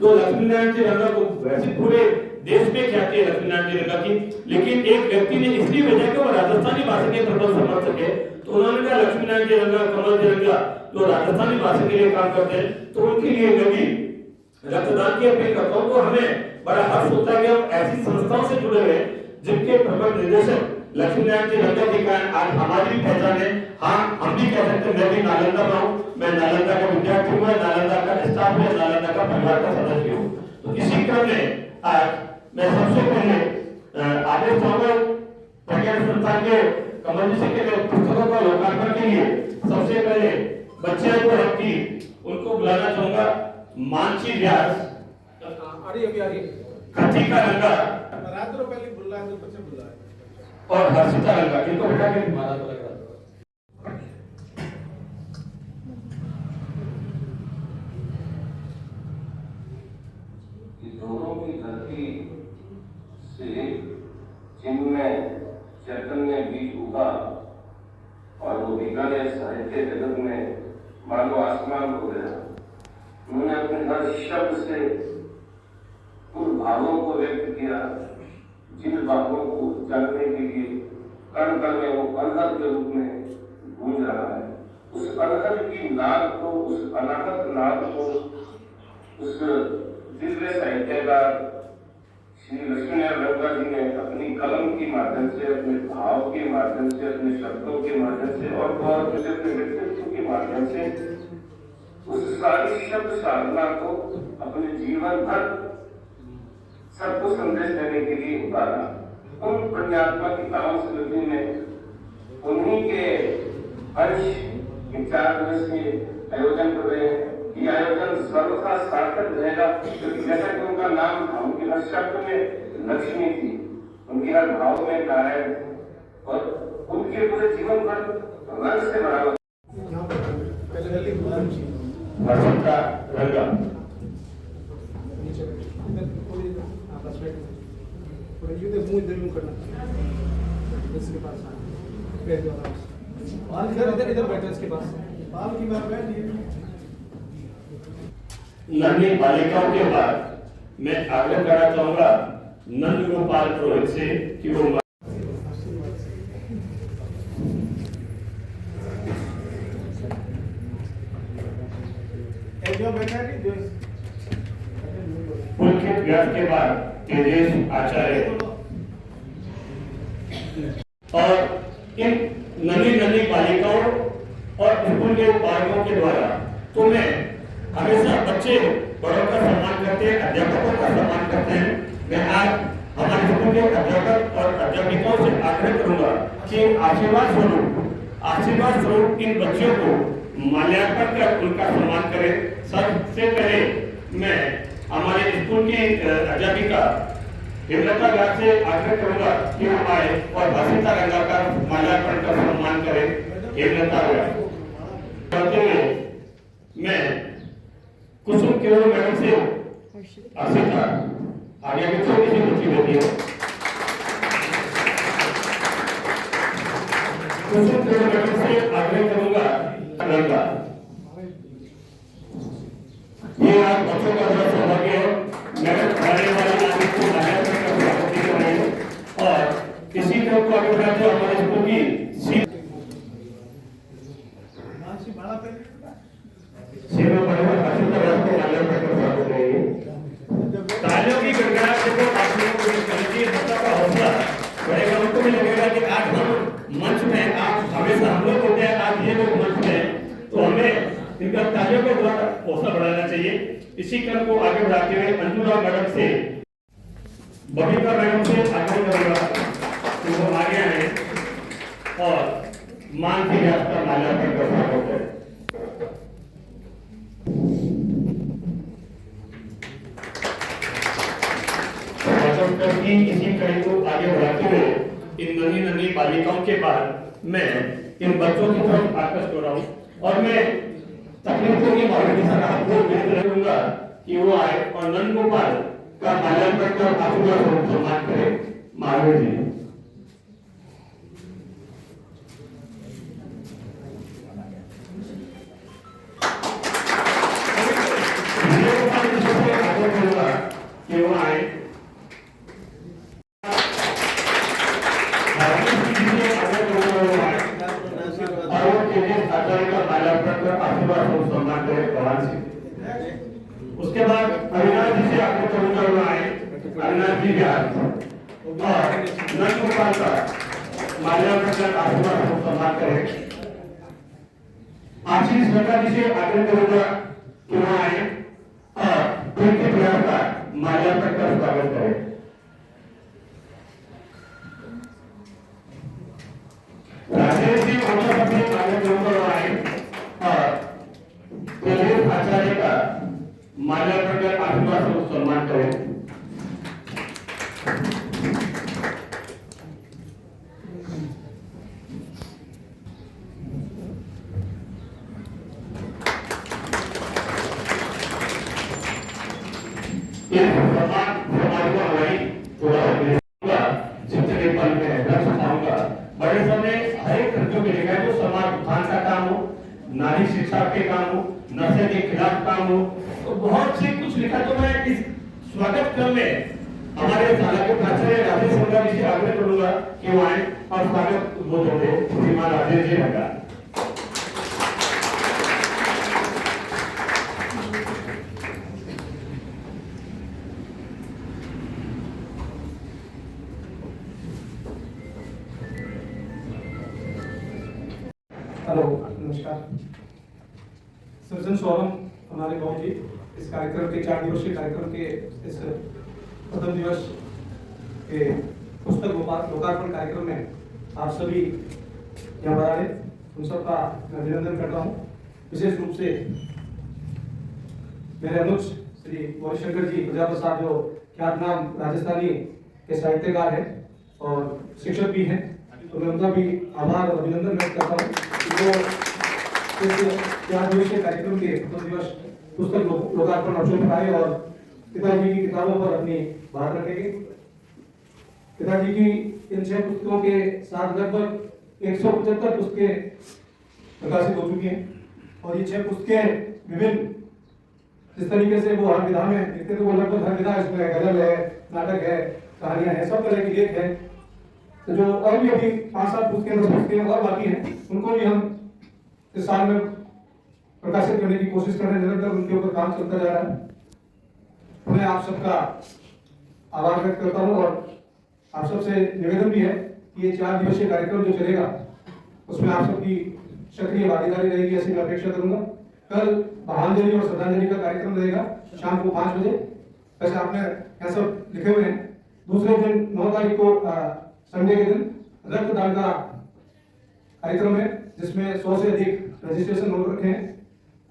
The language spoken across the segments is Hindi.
तो लक्ष्मी नारायण जी रंगा को वैसे पूरे देश में ख्याति है लक्ष्मी नारायण जी रंगा की, लेकिन एक व्यक्ति ने इसलिए भेजा कि वो राजस्थानी भाषा के प्रबल समर्थक है, तो उन्होंने कहा लक्ष्मी नारायण जी रंगा, कमल जी रंगा जो राजस्थानी भाषा के लिए काम करते हैं, तो उनके लिए मैं भी रक्तदान की अपील करता हूँ। तो हमें बड़ा हर्ष होता है कि हम ऐसी संस्थाओं से जुड़े हुए जिनके प्रबल निर्देशक लक्ष्मी नारायण जी रंगा के कारण आज हमारी भी पहचान है। हाँ, हम भी कह सकते हैं मैं भी नालंदा में हूँ, मैं नालंदा का विद्यार्थी हूँ, नालंदा का स्टाफ है, नालंदा का परिवार का सदस्य हूँ। तो इसी क्रम में आज मैं सबसे पहले आदेश चाहूंगा प्रज्ञान संस्थान के कमल जी के पुस्तकों का लोकार्पण के लिए सबसे पहले बच्चे जो है उनको बुलाना चाहूंगा। मानसी व्यास, कृतिका रंगा और हर्षिता रंगा, इनको बैठा के मारा तो लग रहा दोनों की धरती से जिनमें चैतन्य बीज उगा और वो बीकानेर साहित्य जगत में मानो आसमान हो गया। उन्होंने अपने हर शब्द से उन भावों को व्यक्त किया जिन भावों को जानने के लिए कण कण में वो अनहद के रूप में गूंज रहा है। उस अनहद की नाद को, उस अनाहत नाद को उस दिव्य साहित्यकार श्री लक्ष्मी नारायण रंगा जी ने अपनी कलम के माध्यम से, अपने भाव के माध्यम से, अपने शब्दों के माध्यम से और अपने व्यक्तित्व के माध्यम से उस सारी शब्द साधना को अपने जीवन भर सबको संदेश देने के लिए उतारा। उन पुण्यात्मा की ताओं स्मृति में उन्हीं के अंश 4 दिवसीय आयोजन कर रहे हैं। ये आयोजन सर्वथा सार्थक रहेगा क्योंकि जैसा कि उनका नाम था, उनके हर शब्द में लक्ष्मी थी, उनके हर भाव में नारायण और उनके पूरे जीवन भर रंग से भरा हुआ। हर्षिता रंगा, नन्ही बालिकाओं के बाद मैं आग्रह करना चाहूंगा नंद गोपाल पुरोहित से कि वो पुलकित व्यास के बाद तेजेश आचार्य और इन नन्ही बालिकाओं और स्कूल के बालकों के द्वारा तो मैं हमेशा बच्चे बड़ों का सम्मान करते हैं, अध्यापकों का सम्मान करते हैं। मैं आज हमारे स्कूल के अध्यापक और अध्यापिकाओं से आग्रह करूंगा कि आशीर्वाद स्वरूप इन बच्चियों को माल्यार्पण कर उनका सम्मान करें। सबसे पहले मैं हमारे स्कूल की अध्यापिका हेमलता व्यास से आग्रह करूंगा कि वो आए और हर्षिता रंगा का माल्यार्पण कर सम्मान करें। हेमलता व्यास करते हुए मैं कुसुम केवल मैडम से हर्षिता आगे की छोटी सी बच्ची बेटी है, कुसुम केवल मैडम से आग्रह करूंगा रंगा। ये आज बच्चों का बड़ा सौभाग्य है। मैडम आने वाले आदमी को माल्यार्पण कर स्वागत कर रहे हैं और इसी तरह को आगे बढ़ाते हुए हमारे स्कूल की सेवा परिवार हर्षिता व्यास को माल्यार्पण कर स्वागत करेंगे। तालियों की गड़गड़ाहट से तो आप लोगों को कमेटी बच्चों का हौसला बढ़ेगा। उनको भी लगेगा कि आज हम मंच में, आप हमेशा हम लोग होते हैं, आज ये लोग मंच में, तो हमें इनका तालियों के द्वारा हौसला बढ़ाना चाहिए। इसी क्रम को आगे बढ़ाते हुए अंजुरा मैडम से, बबीता मैडम से आग्रह करूंगा कि वो आगे आए और मानसी व्यास का माल्यार्पण कर स्वागत है। इसी कड़ी को आगे बढ़ाते हुए इन नन्ही बालिकाओं के बाद मैं इन बच्चों की तरफ आकर्षित हो रहा हूँ और मैं तकनीकों की मार्गदर्शन आपको करूंगा कि वो आए और नंद गोपाल का माल्यार्पण कर आशीर्वाद सम्मान करें। महावीर जी उसके बाद अविनाश जी से आपको करूंगा आए अविनाश जी बिहार और नंद गोपाल का माल्यार्पण कर आशीर्वाद को सम्मान करें। आशीष नड्डा जी से आग्रह करूंगा कि वहां आए और प्रीति प्रयास का माल्यार्पण कर स्वागत करें। राजेश जी अपने आग्रह करूंगा आए और प्रदेश आचार्य का माल्यार्पण कर आशीर्वाद को सम्मान करें। जितने पल में रखाऊंगा बड़े समय हर एक कृत्यों के लिखा है जो समाज उत्थान का काम हो, नारी शिक्षा के काम हो, नशे के खिलाफ काम हो, तो बहुत से कुछ लिखा। तो मैं इस स्वागत क्रम में हमारे शाला के प्राचार्य राजेश शर्मा जी से आग्रह करूंगा कि वो आए और स्वागत उद्बोधन दे। श्रीमान राजेश जी लगा हेलो नमस्कार। सृजन सोलम हमारे बहुत ही इस कार्यक्रम के 4 दिवसीय कार्यक्रम के इस प्रथम दिवस के पुस्तक लोकार्पण कार्यक्रम में आप सभी यहाँ पर आए उन सबका मैं अभिनंदन करता हूँ। विशेष रूप से मेरे अनुज श्री गौरीशंकर जी प्रजापत साहब जो ख्यातनाम राजस्थानी के साहित्यकार हैं और शिक्षक भी हैं, तो मैं उनका भी आभार और अभिनंदन व्यक्त करता हूँ जो इस 4 दिवसीय कार्यक्रम के प्रथम दिवस पुस्तक लोकार्पण अवसर पर आए और पिताजी की किताबों पर अपनी बात रखेंगे। पिताजी की इन 6 पुस्तकों के साथ लगभग 175 पुस्तकें प्रकाशित हो चुकी हैं और ये 6 पुस्तकें विभिन्न जिस तरीके से वो हर विधा में लिखते थे, वो लगभग हर विधा इसमें गजल है, नाटक है, कहानियां हैं, सब तरह की लेख है। तो जो और भी अभी 5-7 पुस्तकें 10 पुस्तकें और बाकी हैं, उनको भी हम इस साल में प्रकाशित करने की कोशिश कर रहे हैं। निरंतर उनके ऊपर काम चलता जा रहा है। मैं आप सबका आभार व्यक्त करता हूँ और आप सबसे निवेदन भी है कि ये 4 दिवसीय कार्यक्रम जो चलेगा उसमें आप सबकी सक्रिय भागीदारी रहेगी, ऐसी मैं अपेक्षा करूंगा। कल भावांजलि और श्रद्धांजलि का कार्यक्रम रहेगा शाम को 5 बजे। वैसे आपने यहाँ सब लिखे हुए हैं। दूसरे दिन 9 तारीख को संडे के दिन रक्तदान का कार्यक्रम है जिसमें 100 से अधिक रजिस्ट्रेशन हो रखे हैं।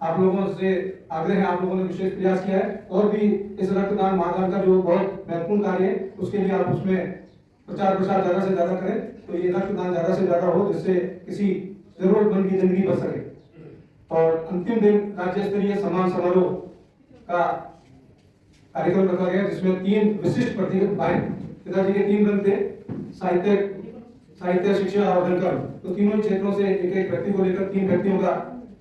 आप लोगों से आग्रह है, आप लोगों ने विशेष प्रयास किया है और भी इस रक्तदान महादान का जो बहुत महत्वपूर्ण कार्य है उसके लिए आप उसमें प्रचार प्रसार ज्यादा से ज्यादा करें, तो ये रक्तदान ज्यादा से ज्यादा हो जिससे किसी जरूरतमंद की जिंदगी बच सके। और अंतिम दिन राज्य स्तरीय सम्मान समारोह का कार्यक्रम रखा गया जिसमें 3 विशिष्ट प्रतिभाएं, पिताजी के 3 रंग थे, साहित्य, शिक्षा और रंगकर्म, तो तीनों क्षेत्रों से एक व्यक्ति को लेकर 3 व्यक्तियों का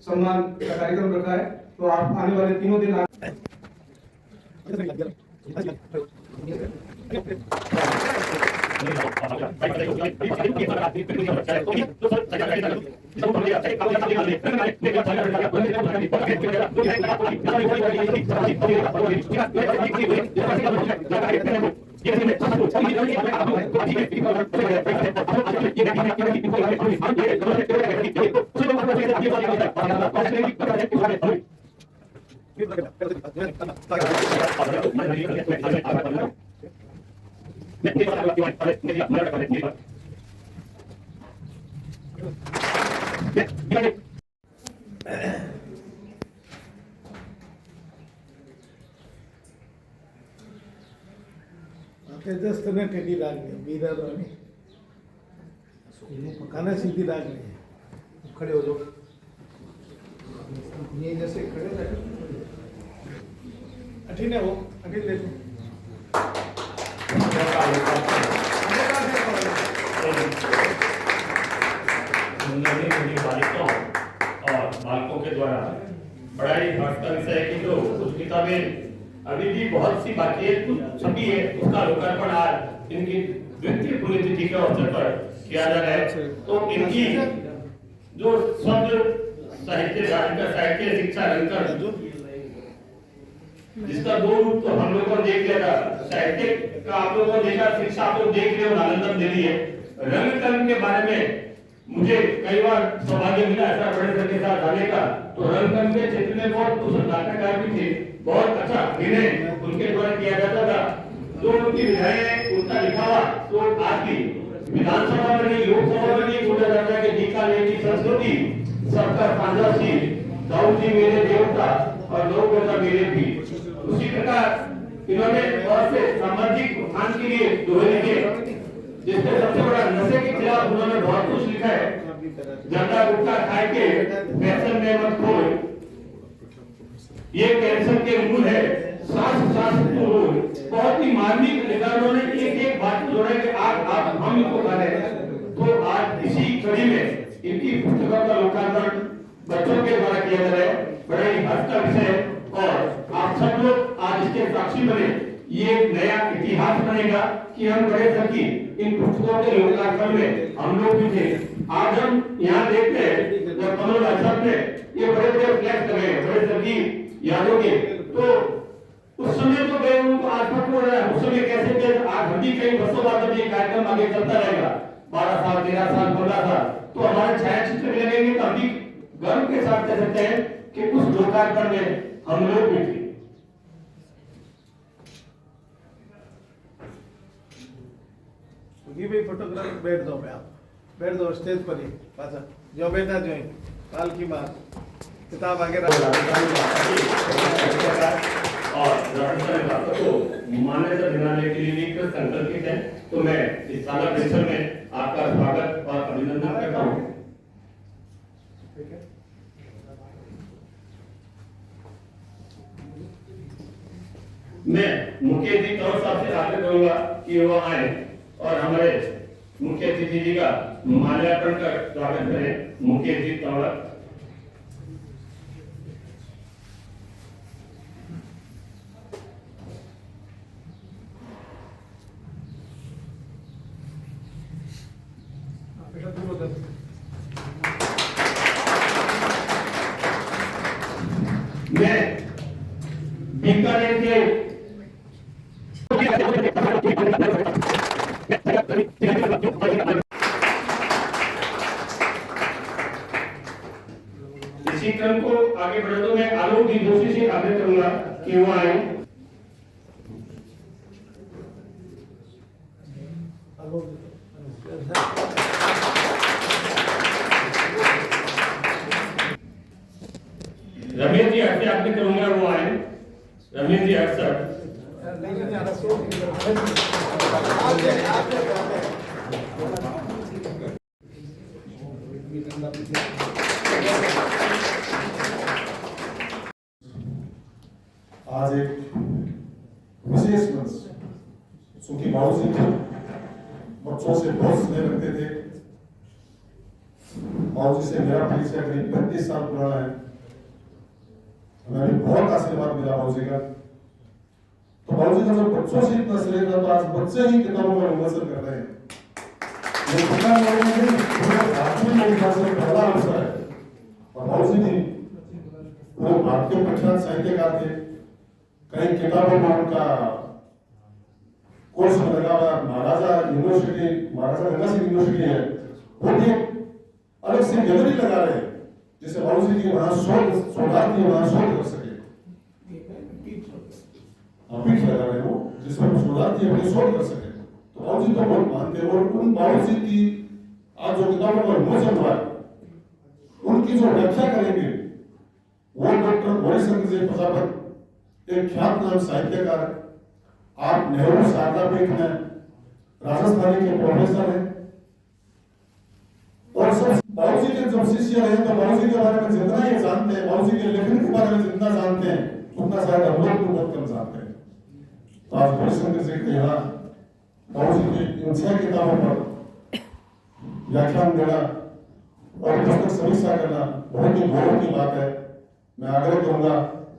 सम्मान का कार्यक्रम रखा है। तो आप आने वाले 3 दिन तेजस्तने टेडी लागली बीदर आणि पकाना सीधी लागली। खड़े हो जाओ, ये जैसे खड़े रहे अठीने हो अठी ले बालिकाओं और बालकों के द्वारा बड़ा ही हर्ष का विषय है कि जो कुछ किताबें अभी भी बहुत सी बाकी है, कुछ छपी है, उसका लोकार्पण आज इनकी द्वितीय पुण्यतिथि के अवसर पर किया जा रहा है। तो इनकी जो शब्द साहित्य, साहित्य शिक्षा रंगकर्म जिसका दो रूप तो हम लोगों ने देख लिया था, साहित्य का आप लोगों ने देखा, शिक्षा आप लोग देख रहे हो, नालंदा दे रही है। रंग कर्म के बारे में मुझे कई बार सौभाग्य मिला ऐसा बड़े सर के साथ जाने का, तो रंग कर्म के क्षेत्र में बहुत कुछ नाटककार भी थे, बहुत अच्छा अभिनय उनके द्वारा किया जाता था। तो उनकी विधाएं, उनका लिखा हुआ तो आज भी विधानसभा में नहीं, लोकसभा में नहीं बोला जाता है कि बीकानेर की संस्कृति सबका साझा सी, दाऊद जी मेरे देवता और लोग बेटा मेरे भी। उसी प्रकार इन्होंने बहुत से सामाजिक उत्थान के लिए दोहे लिखे, जिसमें सबसे बड़ा नशे के खिलाफ उन्होंने बहुत कुछ लिखा है। ज्यादा गुटखा खाए के फैशन में मत खोए, ये कैंसर के मूल है, सांस सांस को रोक। बहुत ही मार्मिक लिखा उन्होंने, एक एक बात को जोड़ा कि आप हम इनको खा रहे हैं। तो आज इसी कड़ी में इनकी पुस्तकों का लोकार्पण बच्चों के द्वारा किया जा रहा है, बड़ा ही हर्ष का विषय है। और आप सब लोग आज इसके साक्षी बने, ये एक नया इतिहास बनेगा कि हम बड़े सर की इन पुस्तकों के लोकार्पण में हम लोग भी थे। आज हम यहाँ देखते हैं जब कमल भाई साहब ने ये बड़े बड़े फ्लैक्स लगे बड़े सर की यादों के, तो उस समय तो गए उनको आज तक हो रहा है, उस समय कैसे थे, आज हम भी कई वर्षों बाद ये कार्यक्रम आगे चलता रहेगा, 12 साल 13 साल 15 साल, तो हमारे छायाचित्र भी लगेंगे, तो हम भी गर्व के साथ कह सकते हैं कि उस लोकार्पण में हम लोग भी थे। भाई फोटोग्राफ बैठ दो, मैं आप बैठ दो स्टेज पर ही, पासा जो बेटा जो काल की बात किताब आगे रख और को मान्यता दिलाने के लिए भी संकल्पित है। तो मैं इस सारा परिसर में आपका स्वागत और अभिनंदन करता हूँ। मैं मुख्य अतिथि तंवर साहब से आग्रह करूंगा कि वो आए और हमारे मुख्य अतिथि जी का माल्यार्पण का स्वागत करें। मुख्य अतिथि तंवर मैं बीकानेर के इसी क्रम को आगे बढ़े तो मैं आलोक जी जोशी से आग्रह करूंगा कि वो आए। रमेश जी आपसे आग्रह करूंगा वो आए। रमेश जी आप सर आज एक विशेष मंच, चूंकि बाबूजी बच्चों से बहुत स्नेह रखते थे। बाबूजी से मेरा परिचय करीब 35 साल पुराना है, हमें बहुत आशीर्वाद मिला बाबूजी का। तो बाबूजी का जब बच्चों से इतना स्नेह था, तो आज बच्चे ही किताबों का विमर्शन कर रहे हैं। पहला अवसर है और बाबूजी ने वो भारतीय प्रख्यात साहित्यकार थे। कई किताबों में उनका कोर्स में लगा हुआ महाराजा यूनिवर्सिटी, महाराजा गंगा सिंह यूनिवर्सिटी है, वो भी अलग से गैलरी लगा रहे हैं, जिससे बाबूजी की वहां शोधार्थी वहां शोध कर सके। पीठ लगा रहे हो जिसमें शोधार्थी अपनी शोध कर सके। तो बाबूजी तो बहुत मानते हैं, और उन बाबूजी की आज जो किताबों का विमोचन हुआ है, उनकी जो व्याख्या करेंगे वो डॉक्टर गौरीशंकर जी प्रजापत, एक ख्यात नाम साहित्यकार, आप नेहरू शारदा पीठ में राजस्थानी के प्रोफेसर हैं, और सब बाबूजी के जब शिष्य रहे तो बाबूजी के बारे में जितना ये जानते हैं, बाबूजी के लेखन के बारे में जितना जानते हैं, उतना शायद हम लोग तो बहुत कम जानते हैं। तो आज गौरीशंकर जी के यहाँ बाबूजी की इन 6 किताबों पर व्याख्यान देना और पुस्तक समीक्षा करना बहुत ही गौरव की बात है। मैं आग्रह करूंगा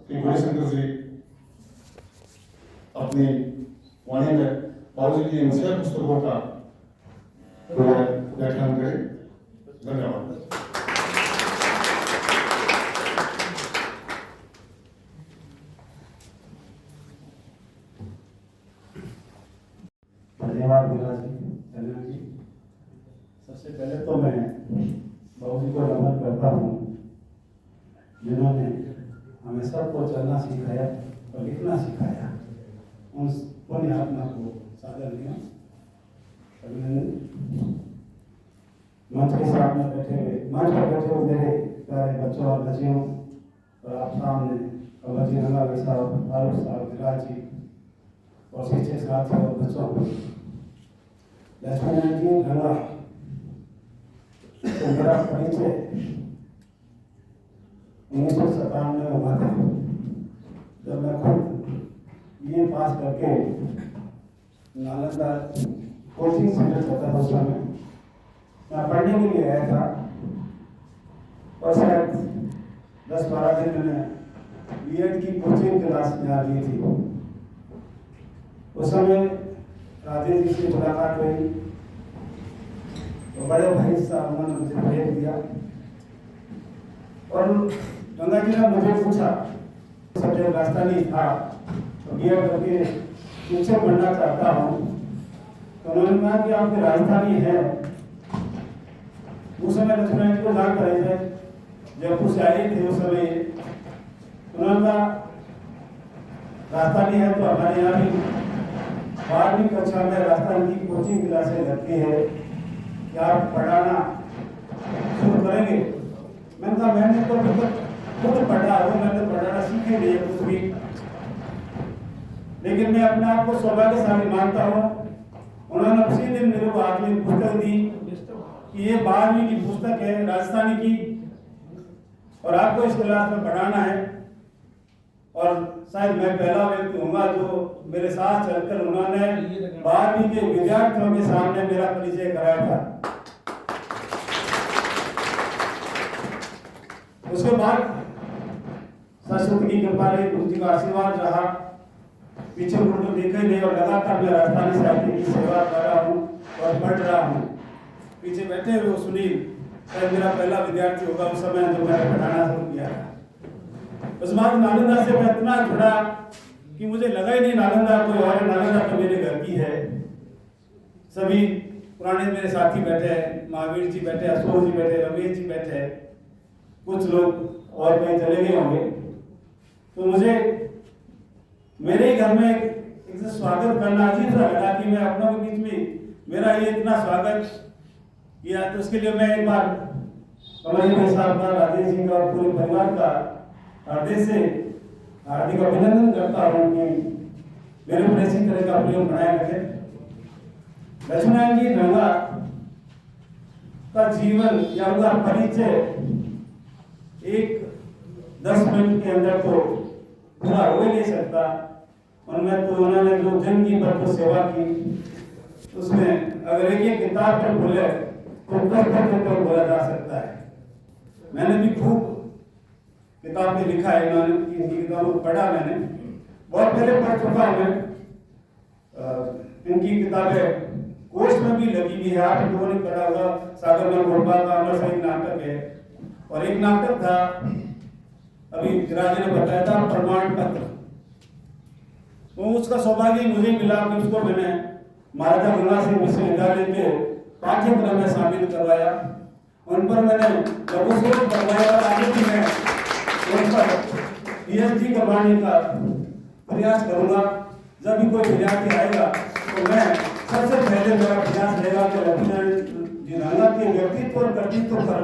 कि गौरीशंकर जी अपनी वाणी में बाबूजी की इन 6 पुस्तकों का व्याख्यान करें। धन्यवाद। धन्यवाद मीरा जी, कल्याण जी। सबसे पहले तो मैं बाबूजी को नमन करता हूँ, जिन्होंने हमें सबको चलना सिखाया और लिखना सिखाया। उन पुण्य आत्मा को सादर लिया। मंच के सामने मंच पर बैठे हुए मेरे प्यारे बच्चों और बच्चियों और आप सामने कमल जी, रंगा भाई साहब, फारूक साहब, विराज जी और शिक्षक साथी और बच्चों, लक्ष्मण जी रंगा, तो मेरा परिचय 1957 में हुआ था, जब मैं खुद ये पास करके नालंदा कोचिंग सेंटर चलता था। उस समय मैं पढ़ने के लिए आया था और शायद 10-12 दिन मैंने बीएड की कोचिंग क्लास यहाँ ली थी। उस समय राजेश जी से मुलाकात हुई तो बड़े भाई साहब उन्होंने मुझे भेज दिया और गंगा जी ने मुझे पूछा, सब्जेक्ट राजस्थानी था तो बीएड करके शिक्षक बनना चाहता हूँ। तो उन्होंने कहा कि आपके राजस्थानी है। उस समय लक्ष्मण जी को जान रहे थे, जयपुर से आए थे उस समय। उन्होंने कहा राजस्थानी है तो हमारे यहाँ भी 12वीं कक्षा में राजस्थान की कोचिंग क्लासें लगती है, क्या आप पढ़ाना शुरू करेंगे? मैंने कहा मैंने तो अभी तक खुद पढ़ा हो, मैंने पढ़ाना सीखे नहीं है कुछ भी, लेकिन मैं अपने आप को सौभाग्यशाली मानता हूँ। उन्होंने उसी दिन मेरे को हाथ में पुस्तक दी कि ये 12वीं की पुस्तक है राजस्थानी की और आपको इस क्लास में पढ़ाना है। और शायद मैं पहला व्यक्ति होऊंगा जो मेरे साथ चलकर उन्होंने 12वीं के विद्यार्थियों के सामने मेरा परिचय कराया था। उसके बाद सरस्वती की कृपा रही, गुरु जी का आशीर्वाद रहा, पीछे मुड़ कर देखा ही नहीं और लगातार मैं राजस्थानी साहित्य की सेवा कर रहा हूँ और पढ़ रहा हूँ। पीछे बैठे हुए सुनील शायद मेरा पहला विद्यार्थी होगा उस समय जो मैंने पढ़ाना शुरू किया था। उस बाद नालंदा से मैं इतना जुड़ा कि मुझे लगा ही नहीं नालंदा कोई और, नालंदा तो मेरे घर की है। सभी पुराने मेरे साथी बैठे हैं, महावीर जी बैठे, अशोक जी बैठे, रमेश जी बैठे, कुछ लोग और कहीं चले गए होंगे। तो मुझे मेरे घर में एक स्वागत करना अजीब सा लगा कि मैं अपनों के बीच में मेरा ये इतना स्वागत किया। तो उसके लिए मैं एक बार कमल जी साहब का, राजेश जी का और पूरे परिवार का हृदय से हार्दिक अभिनंदन करता हूँ कि मेरे पर इसी तरह का प्रयोग बनाए रखे। लक्ष्मण जी रंगा का जीवन या उनका परिचय एक 10 मिनट के अंदर तो पूरा हो ही नहीं सकता। उनमें तो उन्होंने जो जन की पर सेवा की, उसमें अगर एक किताब पर बोले तो 10 घंटे तक बोला जा सकता है। मैंने भी खूब किताबें लिखा है, इनकी किताबों को पढ़ा मैंने, बहुत पहले पढ़ चुका हूँ मैं। इनकी किताबें कोर्स में भी लगी हुई है, आप लोगों ने पढ़ा होगा। सागर में गोपाल का अमर सही नाटक है और एक नाटक था अभी विराज ने बताया था प्रमाण पत्र, तो उसका सौभाग्य मुझे मिला कि उसको मैंने महाराजा गंगा सिंह विश्वविद्यालय के पाठ्यक्रम में शामिल करवाया। उन पर मैंने लघुशोध करवाया और आगे भी मैं उन पर पीएचडी करवाने का प्रयास करूंगा। जब भी कोई विद्यार्थी आएगा तो मैं सबसे पहले मेरा प्रयास रहेगा कि लक्ष्मण जी रंगा के व्यक्तित्व और कर्तृत्व पर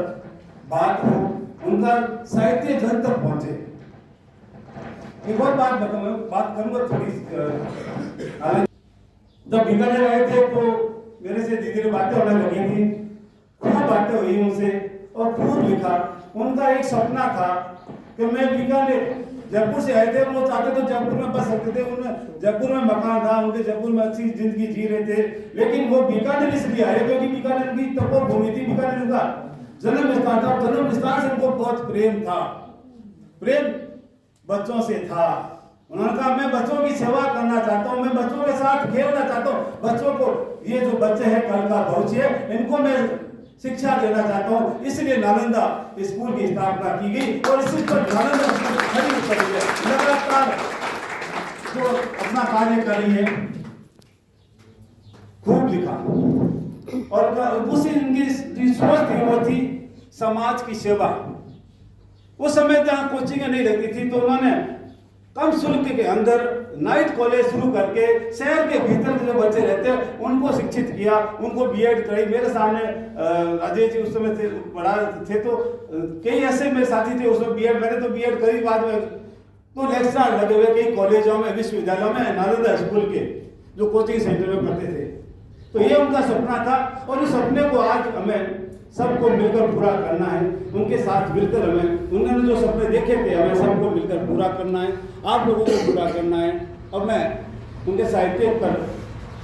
बात हो, उनका साहित्य जन तक पहुंचे। एक और बात करूंगा थोड़ी। जब बीकानेर आए थे तो मेरे से धीरे धीरे बातें होने लगी थी, खूब बातें हुई उनसे और खूब लिखा। उनका एक सपना था कि मैं बीकानेर, जयपुर से आए थे, वो चाहते तो जयपुर में बस सकते थे, उन्हें जयपुर में मकान था, उनके जयपुर में अच्छी जिंदगी जी रहे थे, लेकिन वो बीकानेर इसलिए आए क्योंकि बीकानेर की तपोभूमि थी, बीकानेर का जन्म स्थान था। जन्म स्थान से उनको बहुत प्रेम था, प्रेम बच्चों से था। उन्होंने कहा मैं बच्चों की सेवा करना चाहता हूँ, मैं बच्चों के साथ खेलना चाहता हूँ, बच्चों को, ये जो बच्चे हैं कल का भविष्य है, इनको मैं शिक्षा देना चाहता हूँ। इसलिए नालंदा स्कूल की स्थापना की गई और इसी पर नालंदा खड़ी उतरी है, लगातार जो अपना कार्य कर रही है। खूब लिखा। और उसी इनकी जो सोच थी वो थी समाज की सेवा। उस समय जहाँ कोचिंग नहीं लगती थी तो उन्होंने कम शुल्क के अंदर नाइट कॉलेज शुरू करके शहर के भीतर के जो बच्चे रहते हैं उनको शिक्षित किया, उनको बीएड कराई। मेरे सामने राजेश जी उस समय थे, पढ़ा थे, तो कई ऐसे मेरे साथी थे उसमें बीएड, मैंने तो बीएड करी बाद में, तो लेक्चर लगे हुए कई कॉलेजों में, विश्वविद्यालयों में, नालंदा स्कूल के जो कोचिंग सेंटर में पढ़ते थे। तो ये उनका सपना था और इस सपने को आज हमें सबको मिलकर पूरा करना है। उनके साथ मिलकर हमें, उन्होंने जो सपने देखे थे हमें सबको मिलकर पूरा करना है, आप लोगों को पूरा करना है। और मैं उनके साहित्य पर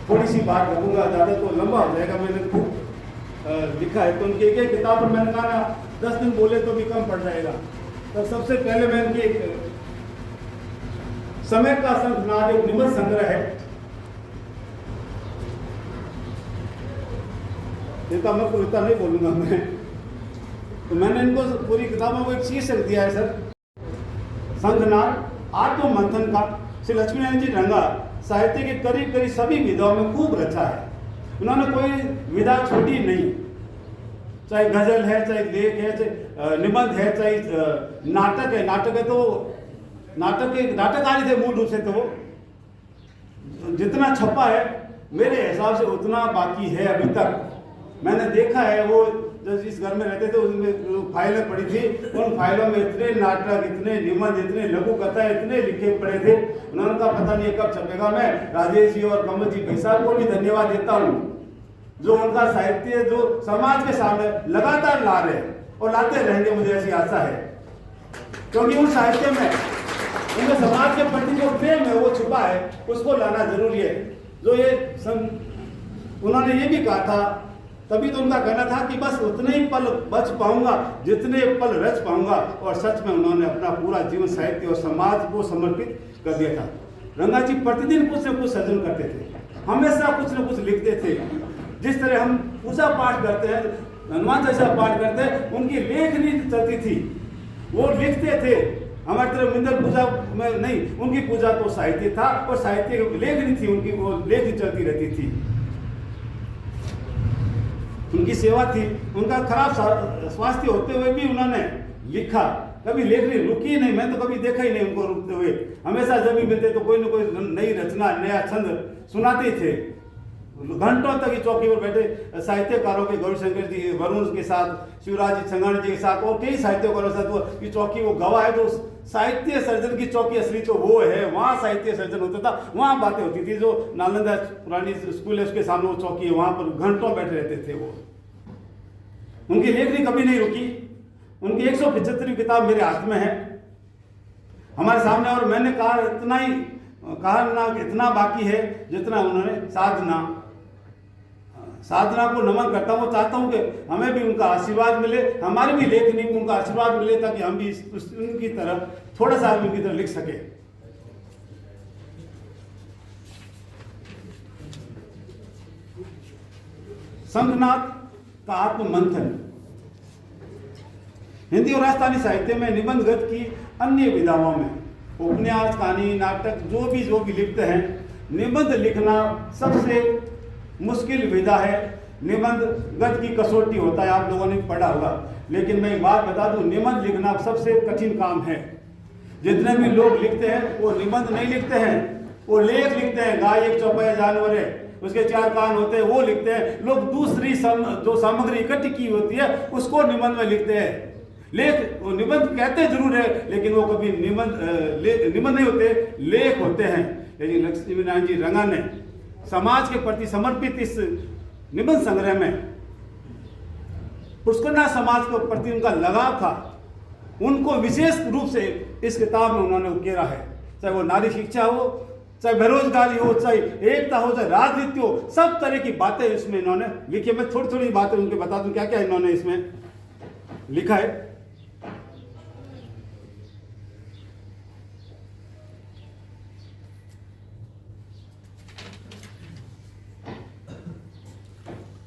थोड़ी सी बात रखूँगा, ज़्यादा तो लंबा हो जाएगा। मैंने खूब लिखा है तो उनकी एक किताब पर मैंने कहा 10 दिन बोले तो भी कम पड़ जाएगा। तो सबसे पहले मैं उनकी एक समय का शंखनाद एक निबंध संग्रह है, इनका मैं कविता नहीं बोलूंगा मैं, तो मैंने इनको पूरी किताबों को एक शीर्षक दिया है सर, शंखनाद आत्म मंथन का। श्री लक्ष्मीनारायण जी रंगा साहित्य के करीब करीब सभी विधाओं में खूब रचा है। उन्होंने कोई विधा छोड़ी नहीं, चाहे गजल है, चाहे लेख है, चाहे निबंध है, चाहे नाटक है। नाटक है तो नाटककारी थे मूल रूप से, तो वो जितना छपा है मेरे हिसाब से उतना बाकी है अभी तक। मैंने देखा है वो जो जिस घर में रहते थे उसमें फाइलें पड़ी थी, उन फाइलों में इतने नाटक, इतने निबंध, इतने लघु कथाएं इतने लिखे पड़े थे। उन्होंने कहा पता नहीं कब छपेगा। मैं राजेश जी और कमल जी भाई साहब को भी धन्यवाद देता हूँ जो उनका साहित्य जो समाज के सामने लगातार ला रहे और लाते रहेंगे, मुझे ऐसी आशा है। क्योंकि उन साहित्य में उनके समाज के प्रति जो प्रेम है वो छुपा है, उसको लाना जरूरी है। जो ये उन्होंने ये भी कहा था, तभी तो उनका कहना था कि बस उतने ही पल बच पाऊंगा जितने पल रच पाऊंगा। और सच में उन्होंने अपना पूरा जीवन साहित्य और समाज को समर्पित कर दिया था। रंगा जी प्रतिदिन कुछ न कुछ सृजन करते थे, हमेशा कुछ न कुछ लिखते थे। जिस तरह हम पूजा पाठ करते हैं, हनुमान चालीसा पाठ करते हैं, उनकी लेखनी चलती थी, वो लिखते थे। हमारी तरफ मिंदर पूजा में नहीं, उनकी पूजा तो साहित्य था और साहित्य लेखनी थी उनकी, वो लेखनी चलती रहती थी। उनकी सेवा थी। उनका खराब स्वास्थ्य होते हुए भी उन्होंने लिखा, कभी लेखनी रुकी नहीं। मैं तो कभी देखा ही नहीं उनको रुकते हुए। हमेशा जब भी मिलते तो कोई ना कोई नई रचना, नया छंद सुनाते थे। घंटों तक ही चौकी पर बैठे साहित्यकारों के, गौरीशंकर जी, वरुण के साथ, शिवराज जी संगण जी के साथ और कई साहित्यकारों के साथ वो ये चौकी वो गवाह है। तो साहित्य सर्जन की चौकी असली तो वो है, वहाँ साहित्य सर्जन होता था, वहाँ बातें होती थी। जो नालंदा पुरानी स्कूल है उसके सामने वो चौकी है, वहाँ पर घंटों बैठे रहते थे वो। उनकी लेखनी कभी नहीं रुकी। उनकी 175वीं किताब मेरे हाथ में है हमारे सामने। और मैंने कहा इतना बाकी है जितना उन्होंने साधना को नमन करता हूँ। चाहता हूँ कि हमें भी उनका आशीर्वाद मिले, हमारी भी लेखनी को उनका आशीर्वाद मिले, ताकि हम भी उनकी तरह थोड़ा सा उनकी तरह लिख सके। शंखनाद का आत्म मंथन। हिंदी और राजस्थानी साहित्य में निबंधगत की अन्य विधाओं में उपन्यास, कहानी, नाटक जो भी लिखते हैं, निबंध लिखना सबसे मुश्किल विधा है। निबंध गत की कसौटी होता है, आप लोगों ने पढ़ा होगा। लेकिन मैं एक बात बता दूं, निबंध लिखना सबसे कठिन काम है। जितने भी लोग लिखते हैं वो निबंध नहीं लिखते हैं, वो लेख लिखते हैं। गाय एक चौपाया जानवर है, उसके 4 कान होते हैं, वो लिखते हैं। लोग दूसरी जो सामग्री इकट्ठी की होती है उसको निबंध में लिखते हैं। लेख वो निबंध कहते जरूर है, लेकिन वो कभी निबंध नहीं होते, लेख होते हैं। लेकिन लक्ष्मीनारायण जी रंगा ने समाज के प्रति समर्पित इस निबंध संग्रह में पुष्करना समाज के प्रति उनका लगाव था, उनको विशेष रूप से इस किताब में उन्होंने उकेरा है। चाहे वो नारी शिक्षा हो, चाहे बेरोजगारी हो, चाहे एकता हो, चाहे राजनीति हो, सब तरह की बातें इसमें इन्होंने लिखी। मैं थोड़ी थोड़ी बातें उनके बता दूं क्या क्या इन्होंने इसमें लिखा है।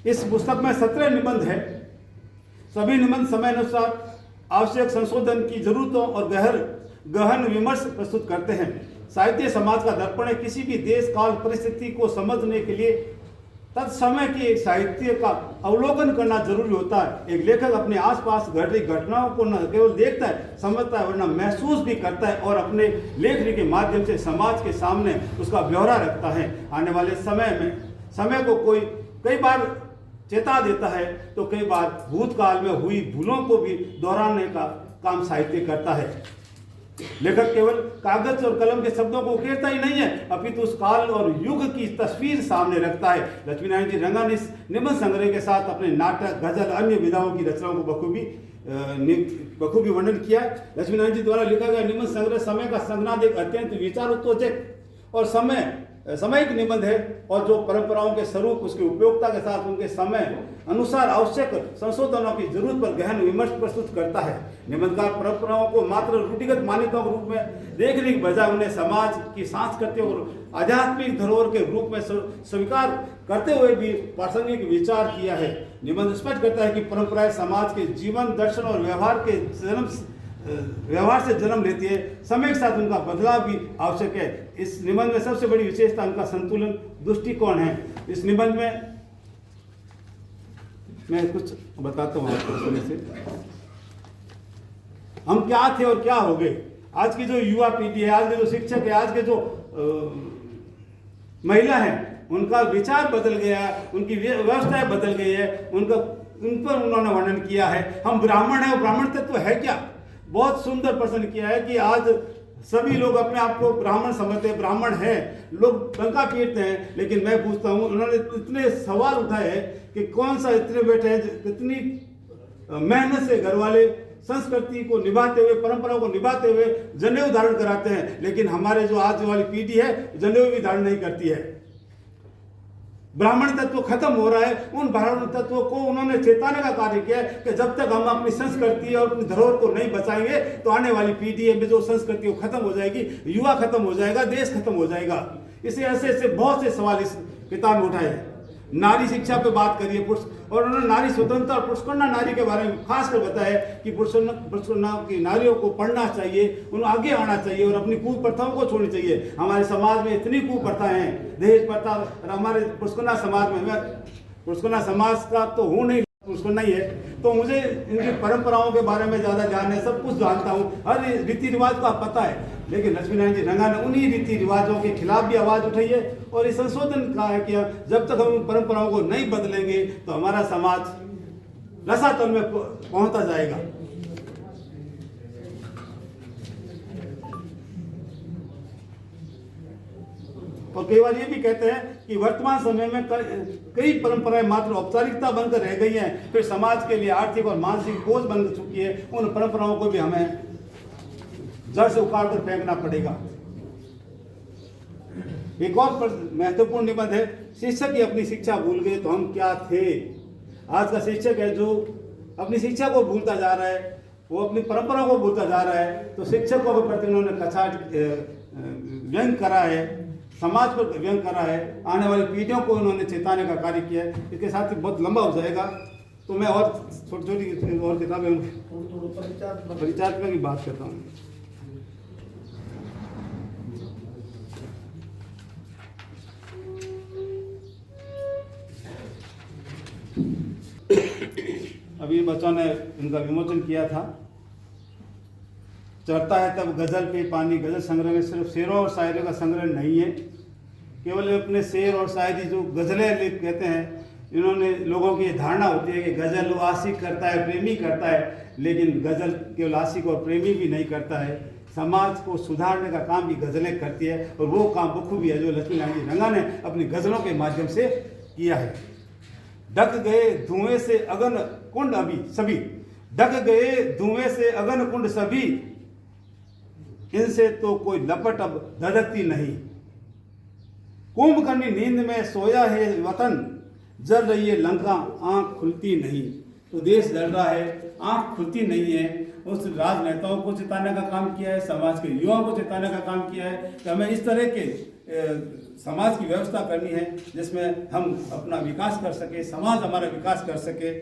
इस पुस्तक में 17 निबंध है। सभी निबंध समय अनुसार आवश्यक संशोधन की जरूरतों और गहन विमर्श प्रस्तुत करते हैं। साहित्य समाज का दर्पण है। किसी भी देश काल परिस्थिति को समझने के लिए तत्समय की एक साहित्य का अवलोकन करना जरूरी होता है। एक लेखक अपने आसपास घट रही घटनाओं को न केवल देखता है, समझता है, वरना महसूस भी करता है और अपने लेखनी के माध्यम से समाज के सामने उसका ब्यौरा रखता है। आने वाले समय को कोई कई बार चेता देता है, तो कई बार भूतकाल में हुई भूलों को भी दोहराने का काम साहित्य करता है। लेखक केवल कागज और कलम के शब्दों को उकेरता ही नहीं है, अपितु उस काल और युग की तस्वीर सामने रखता है। लक्ष्मीनारायण जी रंगा ने इस निबंध संग्रह के साथ अपने नाटक, गजल, अन्य विधाओं की रचनाओं को बखूबी वर्णन किया। लक्ष्मीनारायण जी द्वारा लिखा गया निबंध संग्रह समय का संगनाद एक अत्यंत विचारोत्तेजक और सामयिक निबंध है, और जो परंपराओं के स्वरूप, उसकी उपयोगिता के साथ उनके समय अनुसार आवश्यक संशोधनों की जरूरत पर गहन विमर्श प्रस्तुत करता है। निबंधकार परंपराओं को मात्र रूढ़िगत मान्यताओं के रूप में देखने की बजाय उन्हें समाज की सांस्कृतिक और आध्यात्मिक धरोहर के रूप में स्वीकार करते हुए भी प्रासंगिक विचार किया है। निबंध स्पष्ट करता है कि परंपराएं समाज के जीवन, दर्शन और व्यवहार से जन्म लेती है। समय के साथ उनका बदलाव भी आवश्यक है। इस निबंध में सबसे बड़ी विशेषता उनका संतुलन दृष्टिकोण है। इस निबंध में मैं कुछ बताता हूँ आपको सुनने से। हम क्या थे और क्या हो गए। आज की जो युवा पीढ़ी है, आज के जो शिक्षक है, आज के जो महिला है, उनका विचार बदल गया है, उनकी व्यवस्थाएं बदल गई है, उन पर उन्होंने वर्णन किया है। हम ब्राह्मण हैं और ब्राह्मण तत्व है क्या, बहुत सुंदर प्रश्न किया है कि आज सभी लोग अपने आप को ब्राह्मण समझते हैं, ब्राह्मण हैं, लोग टंका पीटते हैं। लेकिन मैं पूछता हूँ, उन्होंने इतने सवाल उठाए हैं कि कौन सा इतने बेटे हैं, कितनी मेहनत से घर वाले संस्कृति को निभाते हुए, परंपराओं को निभाते हुए जनेऊ धारण कराते हैं, लेकिन हमारे जो आज वाली पीढ़ी है जनेऊ भी धारण नहीं करती है। ब्राह्मण तत्व खत्म हो रहा है। उन ब्राह्मण तत्वों को उन्होंने चेताने का कार्य किया है कि जब तक हम अपनी संस्कृति और अपनी धरोहर को नहीं बचाएंगे तो आने वाली पीढ़ी में जो संस्कृति वो खत्म हो जाएगी, युवा खत्म हो जाएगा, देश खत्म हो जाएगा। इसे ऐसे बहुत से सवाल इस किताब में उठाए। नारी शिक्षा पे बात करिए, और उन्होंने नारी स्वतंत्रता और पुष्करना नारी के बारे में खासकर बताया कि पुष्करना की नारियों को पढ़ना चाहिए, उन्हें आगे आना चाहिए और अपनी कुप्रथाओं को छोड़नी चाहिए। हमारे समाज में इतनी कुप्रथाएं हैं, दहेज प्रथा, और हमारे पुष्करना समाज में, पुष्करना समाज का तो हूँ नहीं, पुष्करना ही है, तो मुझे इनकी परंपराओं के बारे में ज़्यादा ज्ञान है, सब कुछ जानता हूँ, हर रीति रिवाज का पता है। लेकिन लक्ष्मीनारायण जी रंगा ने उन्हीं रीति रिवाजों के खिलाफ भी आवाज़ उठाई है और इस संशोधन कहा है कि जब तक हम परंपराओं को नहीं बदलेंगे तो हमारा समाज रसातल में पहुंचता जाएगा। और कई बार ये भी कहते हैं कि वर्तमान समय में कई परंपराएं मात्र औपचारिकता बनकर रह गई हैं, फिर समाज के लिए आर्थिक और मानसिक बोझ बन चुकी है। उन परंपराओं को भी हमें जड़ से उखाड़ कर फेंकना पड़ेगा। एक और महत्वपूर्ण निबंध है, शिक्षक ही अपनी शिक्षा भूल गए तो हम क्या थे। आज का शिक्षक है जो अपनी शिक्षा को भूलता जा रहा है, वो अपनी परंपरा को भूलता जा रहा है। तो शिक्षकों के प्रति उन्होंने कछाट व्यंग करा है, समाज पर व्यंग करा है, आने वाली पीढ़ियों को उन्होंने चेताने का कार्य किया है। इसके साथ ही बहुत लंबा हो जाएगा, तो मैं और छोटी छोटी और किताबें परिचार की बात करता हूँ। अभी बच्चों ने इनका विमोचन किया था। चढ़ता है तब गजल पे पानी। गजल संग्रह में सिर्फ शेरों और शायरी का संग्रह नहीं है, केवल अपने शेर और शायरी जो गजलें कहते हैं, इन्होंने लोगों की धारणा होती है कि गजल आशिक करता है, प्रेमी करता है, लेकिन गजल केवल आशिक और प्रेमी भी नहीं करता है, समाज को सुधारने का काम भी गजलें करती है। और वो काम बखूबी है जो लक्ष्मीनारायण जी रंगा ने अपनी गजलों के माध्यम से किया है। ढक गए धुएं से अगन कुंड अभी सभी, ढक गए धुएं से अगन कुंड सभी, इनसे तो कोई लपट अब धधकती नहीं। कुंभकर्णी नींद में सोया है वतन, जल रही है लंका आंख खुलती नहीं। तो देश जल रहा है, आंख खुलती नहीं है। उस राजनेताओं को चेताने का काम किया है, समाज के युवाओं को चेताने का काम किया है कि हमें इस तरह के समाज की व्यवस्था करनी है जिसमें हम अपना विकास कर सके, समाज हमारा विकास कर सके।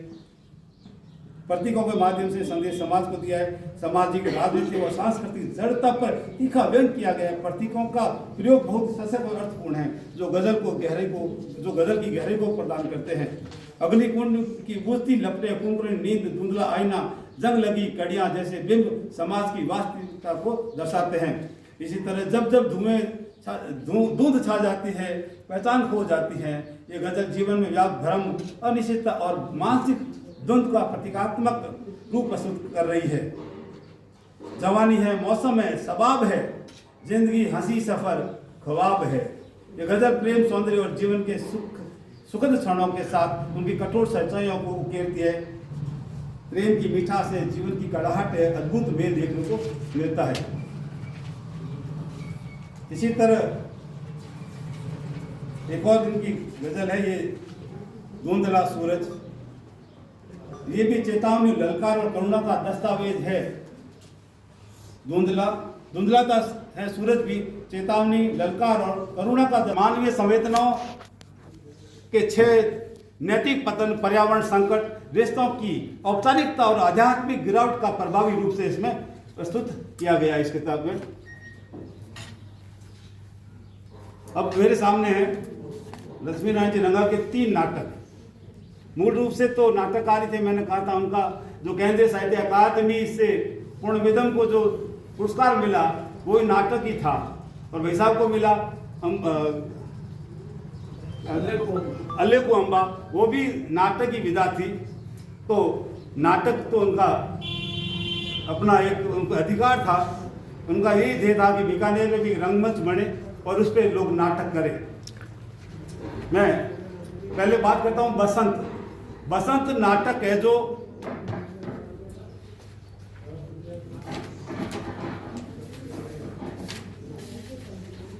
प्रतीकों के माध्यम से संदेश समाज को दिया है। सामाजिक, राजनीतिक और सांस्कृतिक जड़ता पर तीखा व्यंग किया गया है। प्रतीकों का प्रयोग बहुत सशक्त और अर्थपूर्ण है, जो गजल की गहराई को प्रदान करते हैं। अग्निकुंड की बुझती लपटें, कुंकुरी नींद, धुंधला आईना, जंग लगी कड़ियां जैसे बिंब समाज की वास्तविकता को दर्शाते हैं। इसी तरह जब धुंध छा जाती है, पहचान खो जाती है, ये गजल जीवन में व्याप्त भ्रम, अनिश्चितता और मानसिक द्वंद्व का प्रतीकात्मक रूप प्रस्तुत कर रही है। जवानी है, मौसम है, सबाब है, जिंदगी हंसी सफर ख्वाब है। ये गजल प्रेम, सौंदर्य और जीवन के सुखद क्षणों के साथ उनकी कठोर सच्चाइयों को उकेरती है। प्रेम की मिठास है, जीवन की कड़ाहट है, अद्भुत मेल देखने को मिलता है। इसी तरह एक और इनकी गजल है, ये धुंधला सूरज। ये भी चेतावनी, ललकार और करुणा का दस्तावेज है। धुंधला का है सूरज भी चेतावनी, ललकार और करुणा का मानवीय संवेदनाओं के 6 नैतिक पतन, पर्यावरण संकट, रिश्तों की औपचारिकता और आध्यात्मिक गिरावट का प्रभावी रूप से इसमें प्रस्तुत किया गया है इस किताब में। अब मेरे सामने है लक्ष्मीनारायण जी रंगा के 3 नाटक। मूल रूप से तो नाटककार थे, मैंने कहा था, उनका जो केंद्रीय साहित्य अकादमी से पूर्णविदम को जो पुरस्कार मिला वो नाटक ही था, और भाई साहब को मिला अल्ले को अम्बा, वो भी नाटक की विधा थी। तो नाटक तो उनका अपना एक उनका अधिकार था, उनका यही ध्येय था कि बीकानेर में भी रंगमंच बने और उस पर लोग नाटक करें। मैं पहले बात करता हूँ बसंत। बसंत नाटक है जो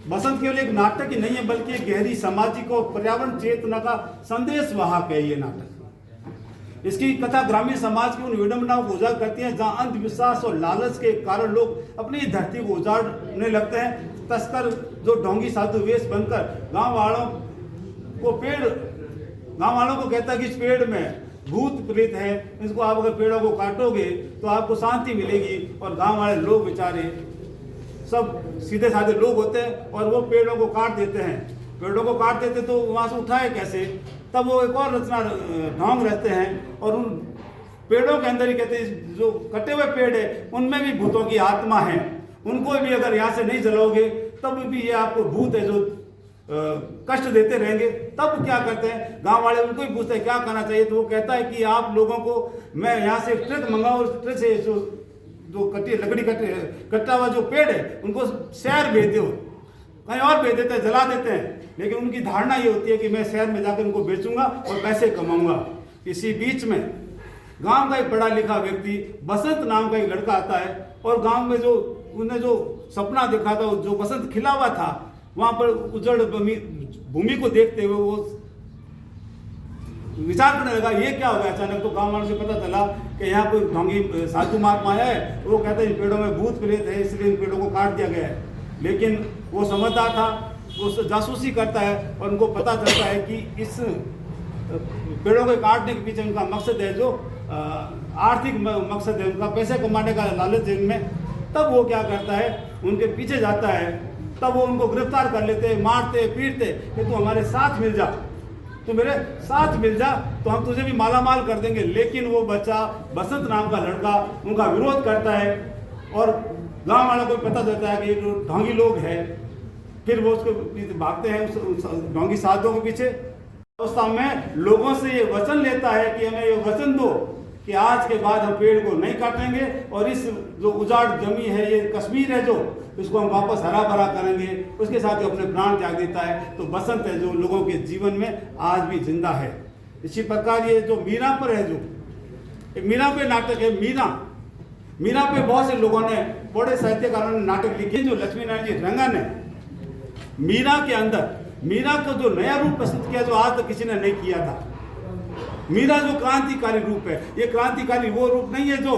बसंत केवल एक नाटक ही नहीं है, बल्कि एक गहरी सामाजिक और पर्यावरण चेतना का संदेश वाहक है ये नाटक। इसकी कथा ग्रामीण समाज की उन विडंबनाओं को उजागर करती है जहां अंधविश्वास और लालच के कारण लोग अपनी धरती को उजाड़ने लगते हैं। तस्कर जो ढोंगी साधु वेश बनकर गांव वालों को कहता है कि इस पेड़ में भूत प्रेत है, इसको आप अगर पेड़ों को काटोगे तो आपको शांति मिलेगी। और गांव वाले लोग बेचारे सब सीधे साधे लोग होते हैं और वो पेड़ों को काट देते हैं। पेड़ों को काट देते तो वहाँ से उठाए कैसे? तब वो एक और रचना ढोंग रहते हैं और उन पेड़ों के अंदर ही कहते हैं जो कटे हुए पेड़ है उनमें भी भूतों की आत्मा है, उनको भी अगर यहाँ से नहीं जलाओगे तब भी ये आपको भूत है जो कष्ट देते रहेंगे। तब क्या करते हैं गांव वाले, उनको ही पूछते हैं क्या करना चाहिए, तो वो कहता है कि आप लोगों को मैं यहाँ से एक ट्रक मंगाऊँ, उस ट्रक से जो लकड़ी कटा हुआ जो पेड़ है उनको शहर भेज दो, कहीं और भेज देते हैं, जला देते हैं। लेकिन उनकी धारणा ये होती है कि मैं शहर में जाकर उनको बेचूंगा और पैसे कमाऊंगा। इसी बीच में गांव का एक पढ़ा लिखा व्यक्ति बसंत नाम का एक लड़का आता है और गांव में जो उन्हें जो सपना देखा था, जो बसंत खिला हुआ था, वहां पर उजड़ भूमि को देखते हुए वो विचार करने लगा ये क्या हो गया अचानक। तो गांव वालों से पता चला कि यहाँ कोई ढोंगी साधु महात्मा है, वो कहते हैं इन पेड़ों में भूत प्रेत है इसलिए इन पेड़ों को काट दिया गया है। लेकिन वो समझदार था, वो जासूसी करता है और उनको पता चलता है कि इस पेड़ों को काटने के पीछे उनका मकसद है जो आर्थिक मकसद है, उनका पैसे कमाने का लालच है इनमें। तब वो क्या करता है, उनके पीछे जाता है, तब वो उनको गिरफ्तार कर लेते हैं, मारते पीटते कि तू हमारे साथ मिल जा, तू मेरे साथ मिल जा तो हम तुझे भी माला माल कर देंगे। लेकिन वो बच्चा बसंत नाम का लड़का उनका विरोध करता है और गांव वालों को पता चलता है कि जो ढोंगी लोग हैं, फिर वो उसको भागते हैं उस ढोंगी साधुओं के पीछे। अवस्था में लोगों से ये वचन लेता है कि हमें ये वचन दो कि आज के बाद हम पेड़ को नहीं काटेंगे और इस जो उजाड़ जमी है, ये कश्मीर है जो, इसको हम वापस हरा भरा करेंगे। उसके साथ ही अपने प्राण त्याग देता है। तो बसंत है जो लोगों के जीवन में आज भी जिंदा है। इसी प्रकार ये जो मीरा पर है, जो मीरा पे नाटक है, मीरा पे बहुत से लोगों ने, बड़े साहित्यकारों ने नाटक लिखे। जो लक्ष्मीनारायण जी रंगा ने मीरा के अंदर मीरा को जो नया रूप प्रस्तुत किया जो आज तक किसी ने नहीं किया था। मीरा जो क्रांतिकारी रूप है, ये क्रांतिकारी वो रूप नहीं है जो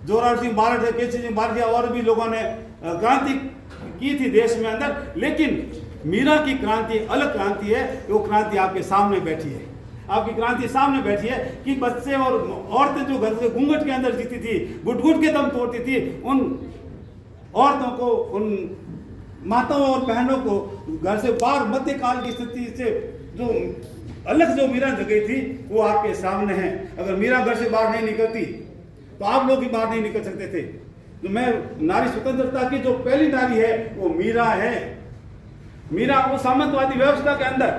जोरावर सिंह बारठ है, केसी सिंह बारठ और भी लोगों ने क्रांति की थी देश में अंदर। लेकिन मीरा की क्रांति अलग क्रांति है, वो क्रांति आपके सामने बैठी है। आपकी क्रांति सामने बैठी है कि बच्चे और औरतें जो घर से घूंघट के अंदर जीती थी, घुट घुट के दम तोड़ती थी, उन औरतों को, उन माताओं और बहनों को घर से बाहर मध्यकाल की स्थिति से जो अलग जो मीरा जगह थी वो आपके सामने है। अगर मीरा घर से बाहर नहीं निकलती तो आप लोग भी बाहर नहीं निकल सकते थे। तो मैं नारी स्वतंत्रता की जो पहली नारी है वो मीरा है। मीरा वो सामंतवादी व्यवस्था के अंदर,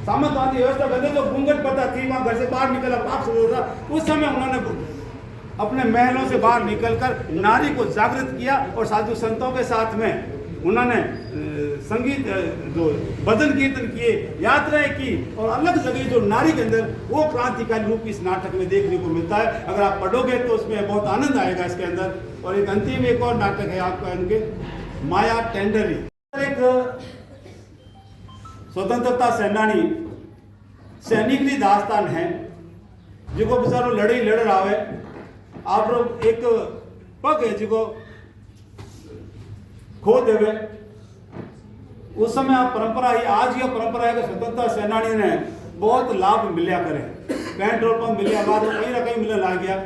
सामंतवादी व्यवस्था के अंदर जो घूंघट पता थी, वहां घर से बाहर निकला पाप समझ था, उस समय उन्होंने अपने महलों से बाहर निकलकर नारी को जागृत किया और साधु संतों के साथ में उन्होंने संगीत जो भजन कीर्तन किए, यात्राएं की और अलग जगह जो नारी के अंदर वो क्रांतिकारी रूप इस नाटक में देखने को मिलता है। अगर आप पढ़ोगे तो उसमें बहुत आनंद आएगा इसके अंदर। और एक अंतिम एक और नाटक है आपका इनके, माया टेंडरी। एक स्वतंत्रता सेनानी सैनिक की दास्तान है जिको बेचारो लड़ी लड़ रहा है। आप लोग एक पग है जिको खो देवे, उस समय आप परंपरा ही आज यह परंपरा है कि स्वतंत्रता सेनानी ने बहुत लाभ मिलिया करे, पेट्रोल पंप मिलिया, बाद में कहीं ना कहीं मिलने लग गया।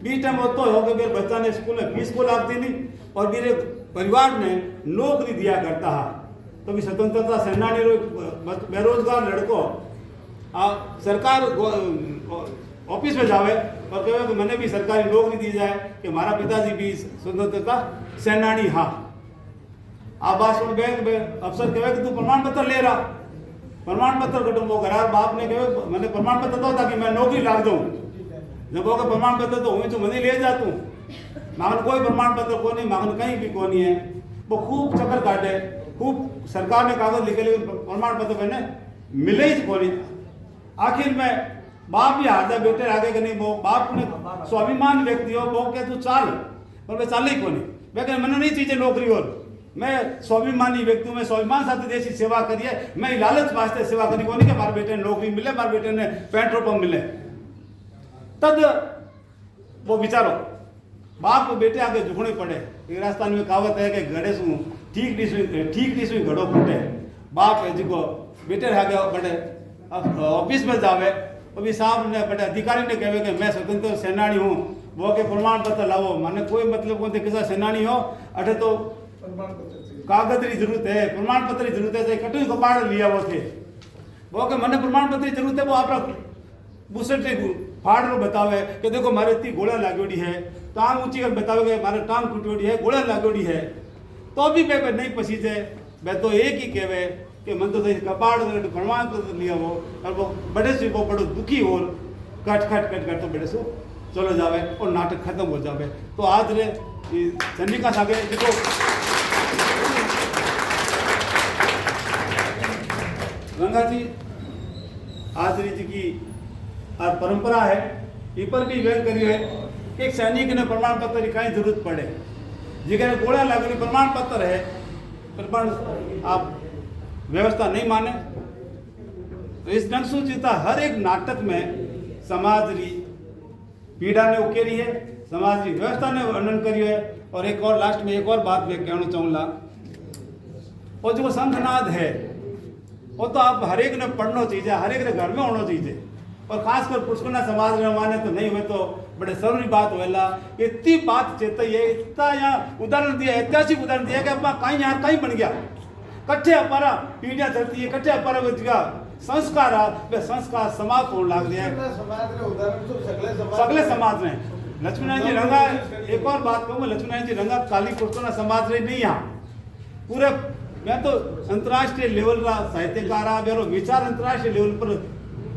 बीच टाइम वो तो हो गया मेरे बच्चा ने स्कूल में फीस को लागती नहीं और मेरे परिवार ने नौकरी दिया करता है। तो भी स्वतंत्रता सेनानी बेरोजगार लड़को सरकार ऑफिस में जावे और कहे कि मैंने भी सरकारी नौकरी दी जाए कि हमारा पिताजी भी स्वतंत्रता सेनानी। हाँ, आप बात सुन, बैंक में अफसर कहे कि तू प्रमाण पत्र ले रहा, प्रमाण पत्र कटूँ वो घरार बाप ने कहे मैंने प्रमाण पत्र दो ताकि मैं नौकरी लाग दूँ। जब वो प्रमाण पत्र तो हुई तो मैंने ले जा तू, मांगन कोई प्रमाण पत्र को नहीं, मांगन कहीं भी को नहीं है। वो खूब चक्कर काटे, खूब सरकार ने कागज लिखे, लेकिन प्रमाण पत्र मैंने मिले ही को नहीं। आखिर में बाप भी हाथ बेटे आगे कि नहीं, वो बाप ने स्वाभिमान व्यक्ति हो, वो क्या तू चाल, पर मैं चाल ही को नहीं, मैं कह मैंने नहीं चाहिए नौकरी और मैं स्वाभिमानी व्यक्ति हूँ, मैं स्वाभिमान साथ देश की सेवा करिए, मैं लालच वास्ते सेवा करी को नहीं कि हमारे बेटे ने नौकरी मिले, हमारे बेटे ने पेट्रोल पंप मिले। तद वो बिचारो बाप को बेटे आगे झुकने पड़े। राजस्थान में कहावत है कि घड़े सु ठीक नहीं सुई घड़ो फूटे। बाप है जिको बेटे आगे बड़े ऑफिस में जावे, अभी साहब ने बड़े अधिकारी ने कहे कि मैं स्वतंत्र सेनानी हूँ, वो के प्रमाण पत्र लाओ। मैंने कोई मतलब कौन थे किसा सेनानी हो, अठे तो कागज की जरूरत है, प्रमाण पत्र की जरूरत है, कटू कपाड़ लिया वो थे, वो के मैंने प्रमाण पत्र की जरूरत है। वो आप बुसट फाड़ रो बतावे कि देखो मारे इतनी गोला लागोड़ी है, टांग ऊंची कर बतावे कि मारे टांग टूटोड़ी है, गोला लागोड़ी है, तो भी मैं नहीं पसीजे। मैं तो एक ही कहवे कि मन तो कपाड़ प्रमाण पत्र लिया वो, और वो बड़े से वो बड़ो दुखी हो कट खट कट कट तो बड़े से चलो जावे और नाटक खत्म हो जावे। तो आज रे चंडिका सागे देखो गंगा जी आज जी की आज परंपरा है, ये पर भी व्यक्त करी है कि एक सैनिक ने प्रमाण पत्र की कहीं जरूरत पड़े, जिगर गोला लगनी प्रमाण पत्र है, प्रमाण आप व्यवस्था नहीं माने तो इस ढंग से जीता हर एक नाटक में समाज री पीड़ा ने उकेरी है, समाज की व्यवस्था ने वर्णन करी है। और एक और लास्ट में एक और बात मैं कहना चाहूँगा, और जो शंखनाद है वो तो आप हर एक ने पढ़ना चाहिए, हर एक ने घर में होना चाहिए, और खासकर पुष्कना समाज में माने तो नहीं हुए तो बड़े जरूरी बात होएला। इतनी बात चेताई है, इतना यहाँ उदाहरण दिया, ऐतिहासिक उदाहरण दिया कि अपना कहीं यहाँ कहीं बन गया, कट्ठे हमारा पीढ़ियाँ चलती है, कट्ठे हमारा संस्कार वे संस्कार समाज को लाग दिया है सगले समाज में। लक्ष्मीनारायण जी रंगा एक और बात कहूँ, लक्ष्मीनारायण जी रंगा खाली पुष्कना समाज रही नहीं, यहाँ पूरे मैं तो अंतर्राष्ट्रीय लेवल का साहित्यकार आ, मेरा विचार अंतर्राष्ट्रीय लेवल पर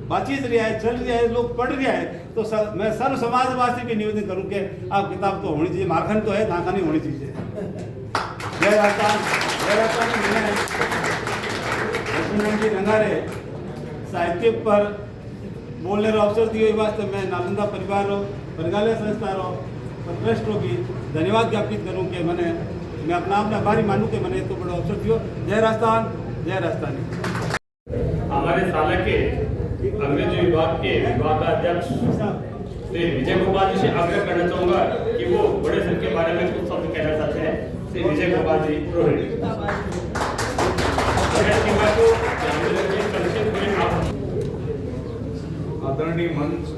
बातचीत रहा है, चल रहा है, लोग पढ़ रहा है। तो मैं सर्व समाज वास्ते भी निवेदन करूँ कि आप किताब तो होनी चाहिए, माखन तो है धाका नहीं होनी चाहिए। जय राजस्थान, जय राजस्थान। मैंने लक्ष्मीनारायण जी रंगारे साहित्य पर बोलने का अवसर दिए वास्ते मैं नालंदा परिवार रो, प्रज्ञालय संस्था रो और ट्रस्ट रो भी धन्यवाद ज्ञापित करूँ कि मैं अपना आप आभारी मानूँ कि मैंने तो बड़ा अवसर दियो। जय राजस्थान, जय राजस्थानी। हमारे साल के अंग्रेजी विभाग के विभागाध्यक्ष श्री विजय गोपाल जी से आग्रह करना चाहूंगा कि वो बड़े सर के बारे में कुछ शब्द कहना चाहते हैं। श्री विजय गोपाल जी रोहित आदरणीय मंच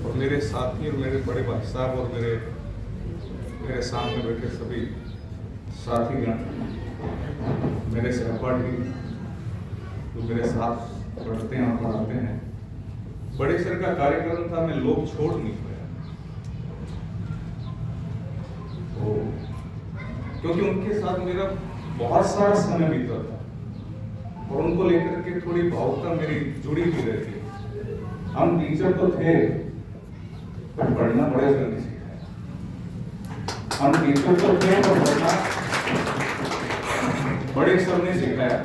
और मेरे साथी और मेरे बड़े भाई साहब और मेरे सामने बैठे सभी साथीगण, मेरे सहपाठी जो मेरे साथ पढ़ते हैं और पढ़ाते हैं। बड़े सर का कार्यक्रम था, मैं लोग छोड़ नहीं पाया तो, क्योंकि उनके साथ मेरा बहुत सारा समय बीता था और उनको लेकर के थोड़ी भावुकता मेरी जुड़ी हुई रहती है। हम टीचर तो थे पर पढ़ना बड़े सर ने सिखाया। हम टीचर तो थे पर पढ़ना बड़े सर ने सिखाया।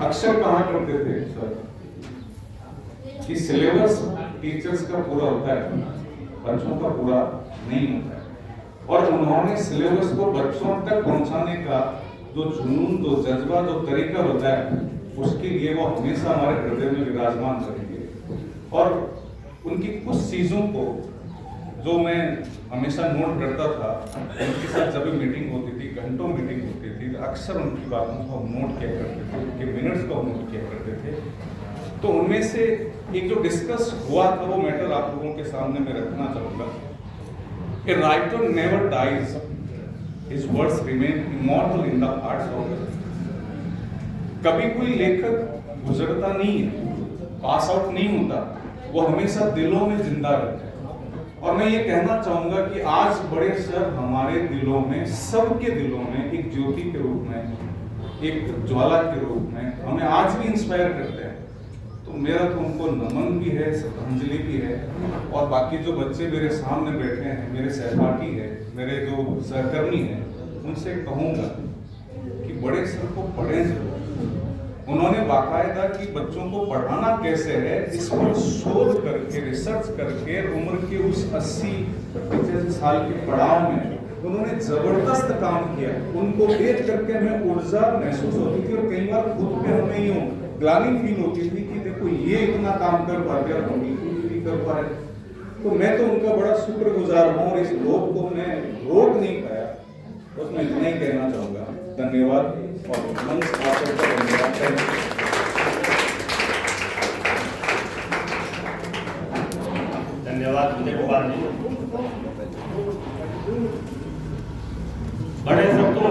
अक्सर कहा करते थे सर कि सिलेबस टीचर्स का पूरा होता है, बच्चों का पूरा नहीं होता है। और उन्होंने सिलेबस को बच्चों तक पहुंचाने का जो जुनून, जो जज्बा, जो तरीका होता है, उसके लिए वो हमेशा हमारे हृदय में विराजमान रहेंगे। और उनकी कुछ चीजों को जो मैं हमेशा नोट करता था, उनके साथ जब भी मीटिंग होती थी, घंटों मीटिंग होती थी, अक्सर उनकी बातों को हम नोट किया करते थे, उनके मिनट्स को हम नोट किया करते थे। तो उनमें से एक जो डिस्कस हुआ था वो मैटर आप लोगों के सामने मैं रखना चाहूंगा। A writer never dies, his words remain immortal in the hearts of others. कभी कोई लेखक गुजरता नहीं है, पास आउट नहीं होता, वो हमेशा दिलों में जिंदा रहता है। और मैं ये कहना चाहूंगा कि आज बड़े सर हमारे दिलों में, सबके दिलों में एक ज्योति के रूप में, एक ज्वाला के रूप में हमें आज भी इंस्पायर करते हैं। तो मेरा तो उनको नमन भी है, श्रद्धांजलि भी है। और बाकी जो बच्चे मेरे सामने बैठे हैं, मेरे सहपाठी हैं, मेरे जो सहकर्मी हैं, उनसे कहूंगा कि बड़े सर को पढ़ें जरूर। उन्होंने बाकायदा कि बच्चों को पढ़ाना कैसे है इस पर शोध करके, रिसर्च करके, उम्र के उस 80-85 साल के पड़ाव में उन्होंने जबरदस्त काम किया। उनको देख करके हमें ऊर्जा महसूस होती थी और कई बार खुद पे हमें यूं ग्लानि फील होती थी कि देखो ये इतना काम कर पाते और हम बिल्कुल नहीं कर पाए। तो मैं तो उनका बड़ा शुक्रगुजार हूँ और इस लोक को मैं रोक नहीं पाया। बस मैं इतना ही कहना चाहूंगा। धन्यवाद और मंच आप सबका धन्यवाद। धन्यवाद विजय कुमार जी। बड़े सब तो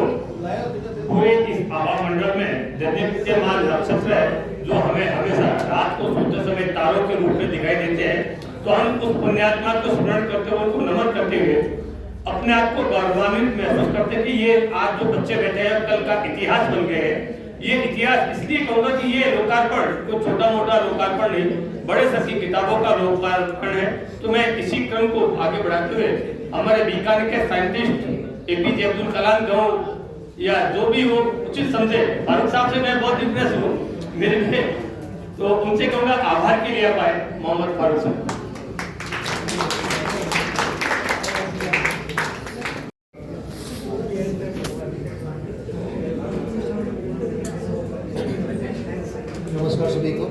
पूरे इस आभा मंडल में दैदीप्यमान नक्षत्र है जो हमें हमेशा रात को सोते समय तारों के रूप में दिखाई देते हैं। तो हम उस पुण्यात्मा को स्मरण करते हुए, उनको नमन करते हुए अपने आप को गौरवान्वित महसूस करते हैं कि ये आज जो बच्चे बैठे हैं कल का इतिहास बन गए हैं। ये इतिहास इसलिए कहूंगा कि ये लोकार्पण कोई छोटा मोटा लोकार्पण नहीं, बड़े सर की किताबों का लोकार्पण है। तो मैं इसी क्रम को आगे बढ़ाते हुए हमारे बीकानेर के साइंटिस्ट एपीजे अब्दुल कलाम कहूं या जो भी वो उचित समझे, फारूक साहब से मैं बहुत इंप्रेस हूँ मेरे लिए, तो उनसे कहूंगा आभार के लिए पाए मोहम्मद फारूक साहब। नमस्कार सभी को।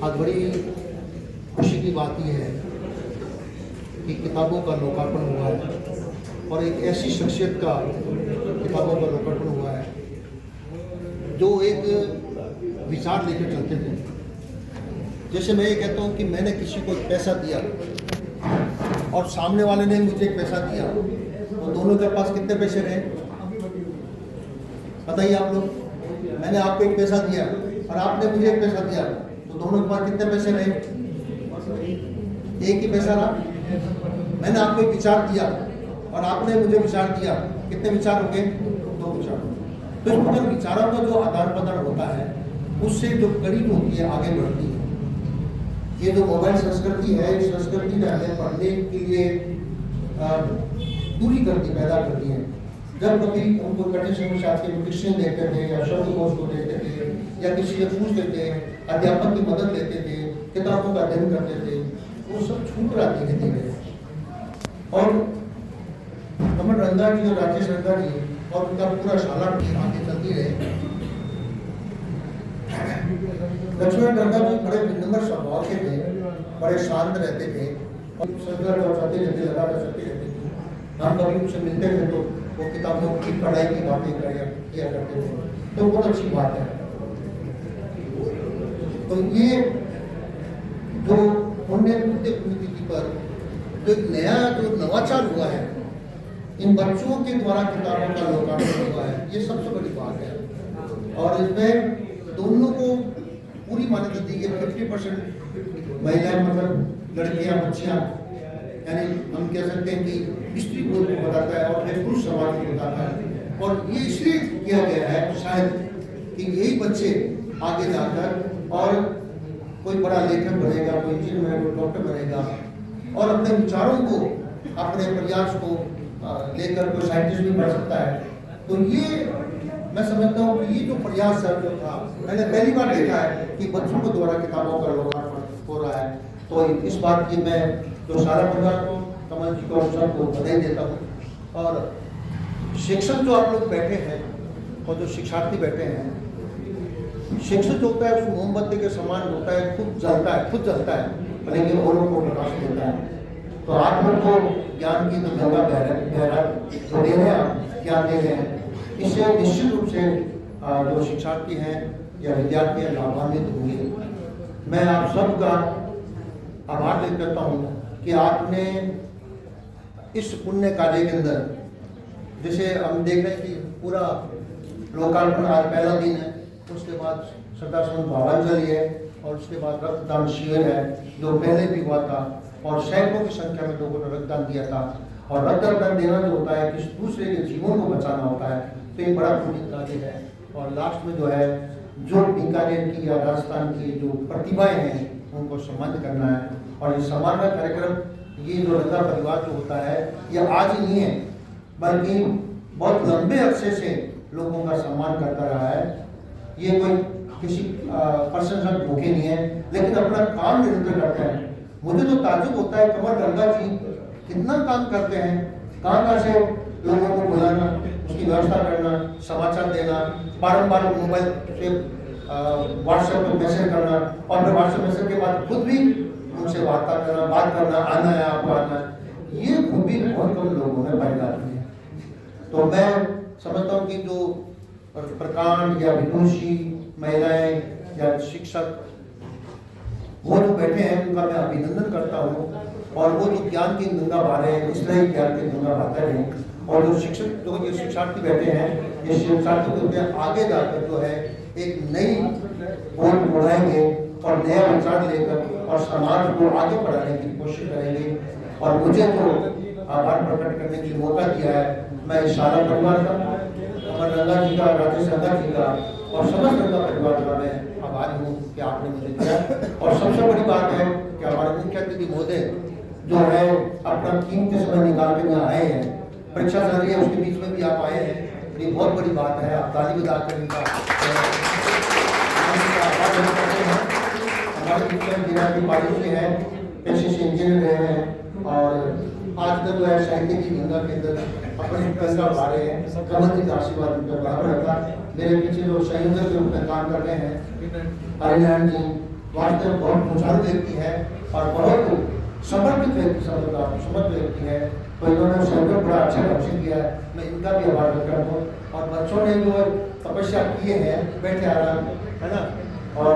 आज बड़ी खुशी की बात यह है कि किताबों का लोकार्पण हुआ है और एक ऐसी शख्सियत का किताबों का लोकार्पण हुआ है जो एक विचार लेकर चलते थे। जैसे मैं ये कहता हूँ कि मैंने किसी को पैसा दिया और सामने वाले ने मुझे एक पैसा दिया, तो दोनों के पास कितने पैसे रहे बताइए आप लोग। मैंने आपको एक पैसा दिया और आपने मुझे एक पैसा दिया, तो दोनों के पास कितने पैसे रहे? एक ही पैसा रहा। मैंने आपको एक विचार दिया और आपने मुझे विचार दिया, कितने विचार हो गए? 2 विचार। तो इस प्रकार विचारों का जो आदान प्रदान होता है उससे जो कड़ी होती है आगे बढ़ती है। ये जो मोबाइल संस्कृति है, इस संस्कृति ने हमें पढ़ने के लिए दूरी करती, पैदा करती है। जब कभी हम कोई कठिन समस्या आती है, डिक्शन देखते थे या शब्दकोश को देखते थे या किसी से पूछते थे, अध्यापक की मदद लेते थे, किताबों का अध्ययन करते थे, वो सब छूट रहा धीरे धीरे। और कमल रंगा जी और राजेश रंगा जी और उनका पूरा शाला आगे चलती रहे। लक्ष्मण रंगा जी बड़े विनम्र स्वभाव के थे, बड़े शांत रहते थे और संघर्ष और चलते रहते, लगातार चलते रहते थे। हम कभी उनसे मिलते थे तो वो किताबों की पढ़ाई की बातें किया करते थे, तो बहुत अच्छी बात है। तो ये जो पुण्य तिथि पर जो एक नया जो नवाचार हुआ है, इन बच्चों के द्वारा किताबों का लोकार्पण हुआ है, ये सबसे बड़ी बात है। और इसमें दोनों को पूरी मान्यता दी गई। 50% महिलाएं, मतलब लड़कियां, बच्चियां, यानी हम कह सकते हैं कि स्त्री को बताता है और पुरुष समाज को बताता है। और ये इसलिए किया गया है शायद कि यही बच्चे आगे जाकर और कोई बड़ा लेखक बनेगा, कोई इंजीनियर बनेगा, कोई डॉक्टर बनेगा और अपने विचारों को, अपने प्रयास को लेकर कोई साइंटिस्ट भी बन सकता है। तो ये मैं समझता हूँ कि ये जो प्रयास जो था, मैंने पहली बार देखा है कि बच्चों को द्वारा किताबों का लोकार्पण हो रहा है। तो इस बात की मैं जो सारा परिवार को, कमल जी को, सबको बधाई देता हूँ। और शिक्षक जो आप लोग बैठे हैं और जो शिक्षार्थी बैठे हैं, शिक्षक जो होता है उस मोमबत्ती के समान होता है, खुद जलता है, लेकिन औरों को प्रकाश देता है। तो आप लोग को ज्ञान की तो गंगा बहरा तो दे रहे हैं, ज्ञान दे रहे हैं। इससे निश्चित रूप से जो शिक्षार्थी हैं या विद्यार्थी हैं लाभान्वित होंगे। मैं आप सबका आभार व्यक्त करता हूँ कि आपने इस पुण्य कार्य के अंदर, जैसे हम देख रहे हैं कि पूरा लोकार्पण आज पहला दिन है, उसके बाद श्रद्धासुमन भावांजलि है और उसके बाद रक्तदान शिविर है जो पहले भी हुआ था और सैकड़ों की संख्या में लोगों ने रक्तदान दिया था। और रक्तदान देना जो होता है, किसी दूसरे के जीवन को बचाना होता है, तो ये बड़ा पुण्य कार्य है। और लास्ट में जो है, जो बीकानेर की या राजस्थान की जो प्रतिभाएं हैं उनको सम्मानित करना है। और ये सम्मान का कार्यक्रम, ये जो रंगा परिवार जो होता है, ये आज ही नहीं है, बल्कि बहुत लंबे अरसे से लोगों का सम्मान करता रहा है। ये कोई किसी पर्सन से भूखे नहीं है, लेकिन अपना काम निरंतर करते हैं। मुझे जो ताजुब होता है, कमल गंगा जी कितना काम करते हैं, कहाँ से लोगों को बुलाना, उसकी व्यवस्था करना, समाचार देना, बारंबार मोबाइल से व्हाट्सएप पर मैसेज करना और फिर व्हाट्सएप मैसेज के बाद खुद भी उनसे वार्ता करना, बात करना, आना है आपको आना है, ये खूबी बहुत कम लोगों में पाई जाती है। तो मैं समझता हूँ कि जो प्रकांड या विदुषी महिलाएं या शिक्षक वो जो बैठे हैं, उनका मैं अभिनंदन करता हूँ। और वो जो ज्ञान की गंगा बहा रहे हैं, इस तरह ही ज्ञान की गंगा बहाते रहें। और जो शिक्षक, जो ये शिक्षार्थी बैठे हैं, ये शिक्षार्थी को आगे जाकर जो है एक नई ओर बढ़ाएंगे और नया विचार लेकर और समाज को आगे बढ़ाने की कोशिश करेंगे। और मुझे जो आभार प्रकट करने की मौका दिया है, मैं इस सारा परिवार का, अमर गंगा जी का, राजेश गंगा जी का और समस्त गंगा परिवार का मैं आभारी हूँ कि आपने मुझे दिया। और सबसे बड़ी बात है कि हमारे मुख्य अतिथि महोदय जो है अपना कीमती समय निकाल कर यहाँ आए हैं, परीक्षा चल रही है उसके बीच में भी आप आए हैं, ये बहुत बड़ी बात है। आप ताली बजाकर इनका हमारे मुख्य पार्टी से है, पेशे से इंजीनियर रहे हैं और आजकल जो है साहित्य की गंगा के अंदर अपने गंगा बहा रहे हैं। कमल जी का आशीर्वाद उनका बराबर रखा। मेरे पीछे जो संयोजक के रूप में काम कर रहे हैं हरिनारायण जी, वास्तव में बहुत ऊंचाई व्यक्ति है और बहुत समर्पित व्यक्ति, समर्थ व्यक्ति है। तो इन्होंने सहयोग बड़ा अच्छा ढंग से किया है, मैं इनका भी आभार व्यक्त करता हूँ। और बच्चों ने जो तपस्या किए हैं, बैठे आराम है ना, और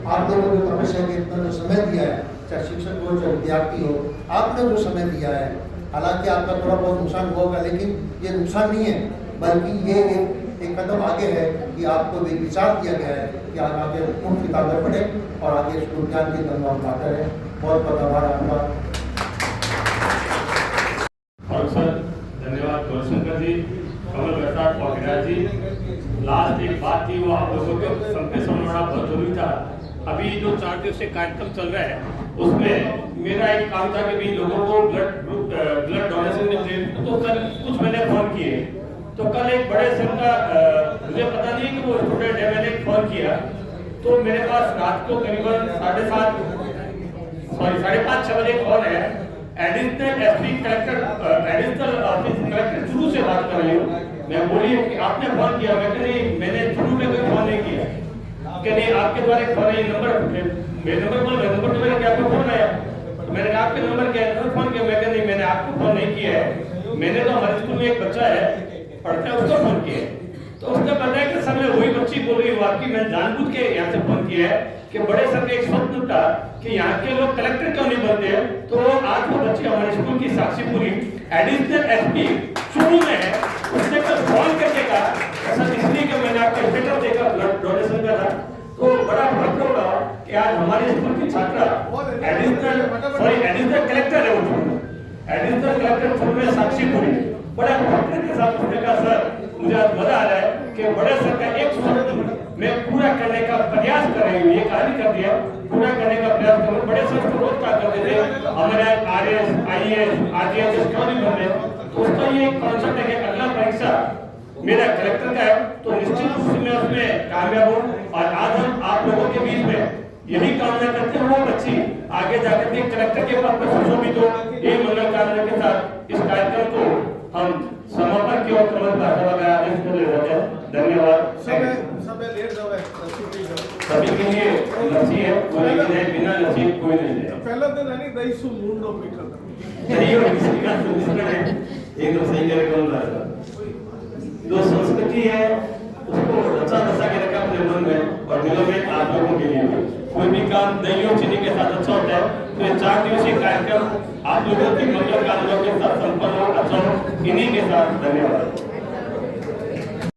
आप लोगों ने तपस्या के इतना जो समय दिया है, चाहे शिक्षक हो चाहे विद्यार्थी हो, आपने जो समय दिया है, हालांकि आपका थोड़ा बहुत नुकसान होगा, लेकिन ये नुकसान नहीं है, बल्कि ये एक कदम आगे है कि आपको भी विचार दिया गया है कि आप आगे उन किताबें पढ़ें और आगे इसको ज्ञान की गंगा उठाते रहें। बहुत बहुत आभार आपका। और सर धन्यवाद गौरशंकर जी, कमल प्रसाद और गिरिराज जी। लास्ट एक बात थी, वो आप लोगों को सबके समझना बहुत जरूरी था। अभी जो 4 दिवसीय कार्यक्रम चल रहा है, उसमें मेरा एक काम था कि भी लोगों को ब्लड डोनेशन में प्रेरित, तो कल कुछ मैंने फोन किए, तो कल एक बड़े संघ का मुझे पता नहीं कि वो स्टूडेंट है, मैंने एक फोन किया, तो मेरे पास रात को करीबन 5:30 बजे कॉल है। Additional SP collector, additional office collector Churu से बात कर रही हूँ। मैं बोली कि आपने फोन किया, मैं नहीं, मैंने चुरू में कोई फोन नहीं किया। कि नहीं, आपके द्वारा एक फोन है, नंबर मेरे नंबर बोल, मेरे नंबर तो मेरे क्या आपको फोन आया, तो मैंने कहा आपके नंबर क्या है, फोन किया। मैं नहीं, मैंने आपको फोन नहीं किया है, मैंने तो हमारे स्कूल में एक बच्चा है पढ़ता है, उसको फोन किया। तो उसने बताया कि सर मैं वही बच्ची बोल रही हुआ कि मैं जानबूझ के यहाँ से फोन किया है कि बड़े सर का एक स्वप्न था कि यहाँ के लोग कलेक्टर क्यों नहीं बनते हैं, तो आज वो बच्ची हमारे स्कूल की साक्षीपुरी एडिशनल एसपी शुरू में है, उसने कल कॉल करके कहा ऐसा इसलिए कि मैंने आपका स्टेटस देखा ब्लड डोनेशन का था, तो बड़ा फर्क होगा कि आज हमारे स्कूल की छात्रा एडिशनल कलेक्टर है, एडिशनल कलेक्टर शुरू में साक्षीपुरी बड़ा फख्र के साथ उसने कहा सर मुझे आज मजा आ रहा है कि बड़े सर का एक स्वप्न मैं पूरा करने का प्रयास कर रही हूँ, ये कहानी कर दिया पूरा करने का प्रयास कर रहा हूँ। बड़े सर तो रोज क्या करते थे हमारे आरएस आईएएस आरटीएस क्यों नहीं बन रहे, तो उसका ये कॉन्सेप्ट है कि अगला परीक्षा मेरा कलेक्टर का है तो निश्चित रूप से मैं उसमें कामयाब हूँ। और आज हम आप लोगों के बीच में यही कामना करते हैं वो बच्ची आगे जाकर के कलेक्टर के पद पर सुशोभित हो। यही मंगल कामना के साथ इस कार्यक्रम को हम समापन की ओर कमल भाषा का आदेश कर ले रहे हैं। धन्यवाद। सभी के लिए लस्सी है, कोई नहीं बिना लस्सी कोई नहीं है। पहला दिन नहीं दही सु मुंडो पिकल सही हो किसी का सुनिश्चित है एकदम सही करे कौन रहा जो संस्कृति है उसको रचा बसा के रखा अपने मन में और दिलों में आप लोगों के लिए कोई भी काम दही और चीनी के साथ अच्छा होता है, तो ये 4 दिवसीय कार्यक्रम आप लोगों की मंगल कामनाओं के साथ संपन्न हो, अच्छा हो। इन्हीं के साथ धन्यवाद।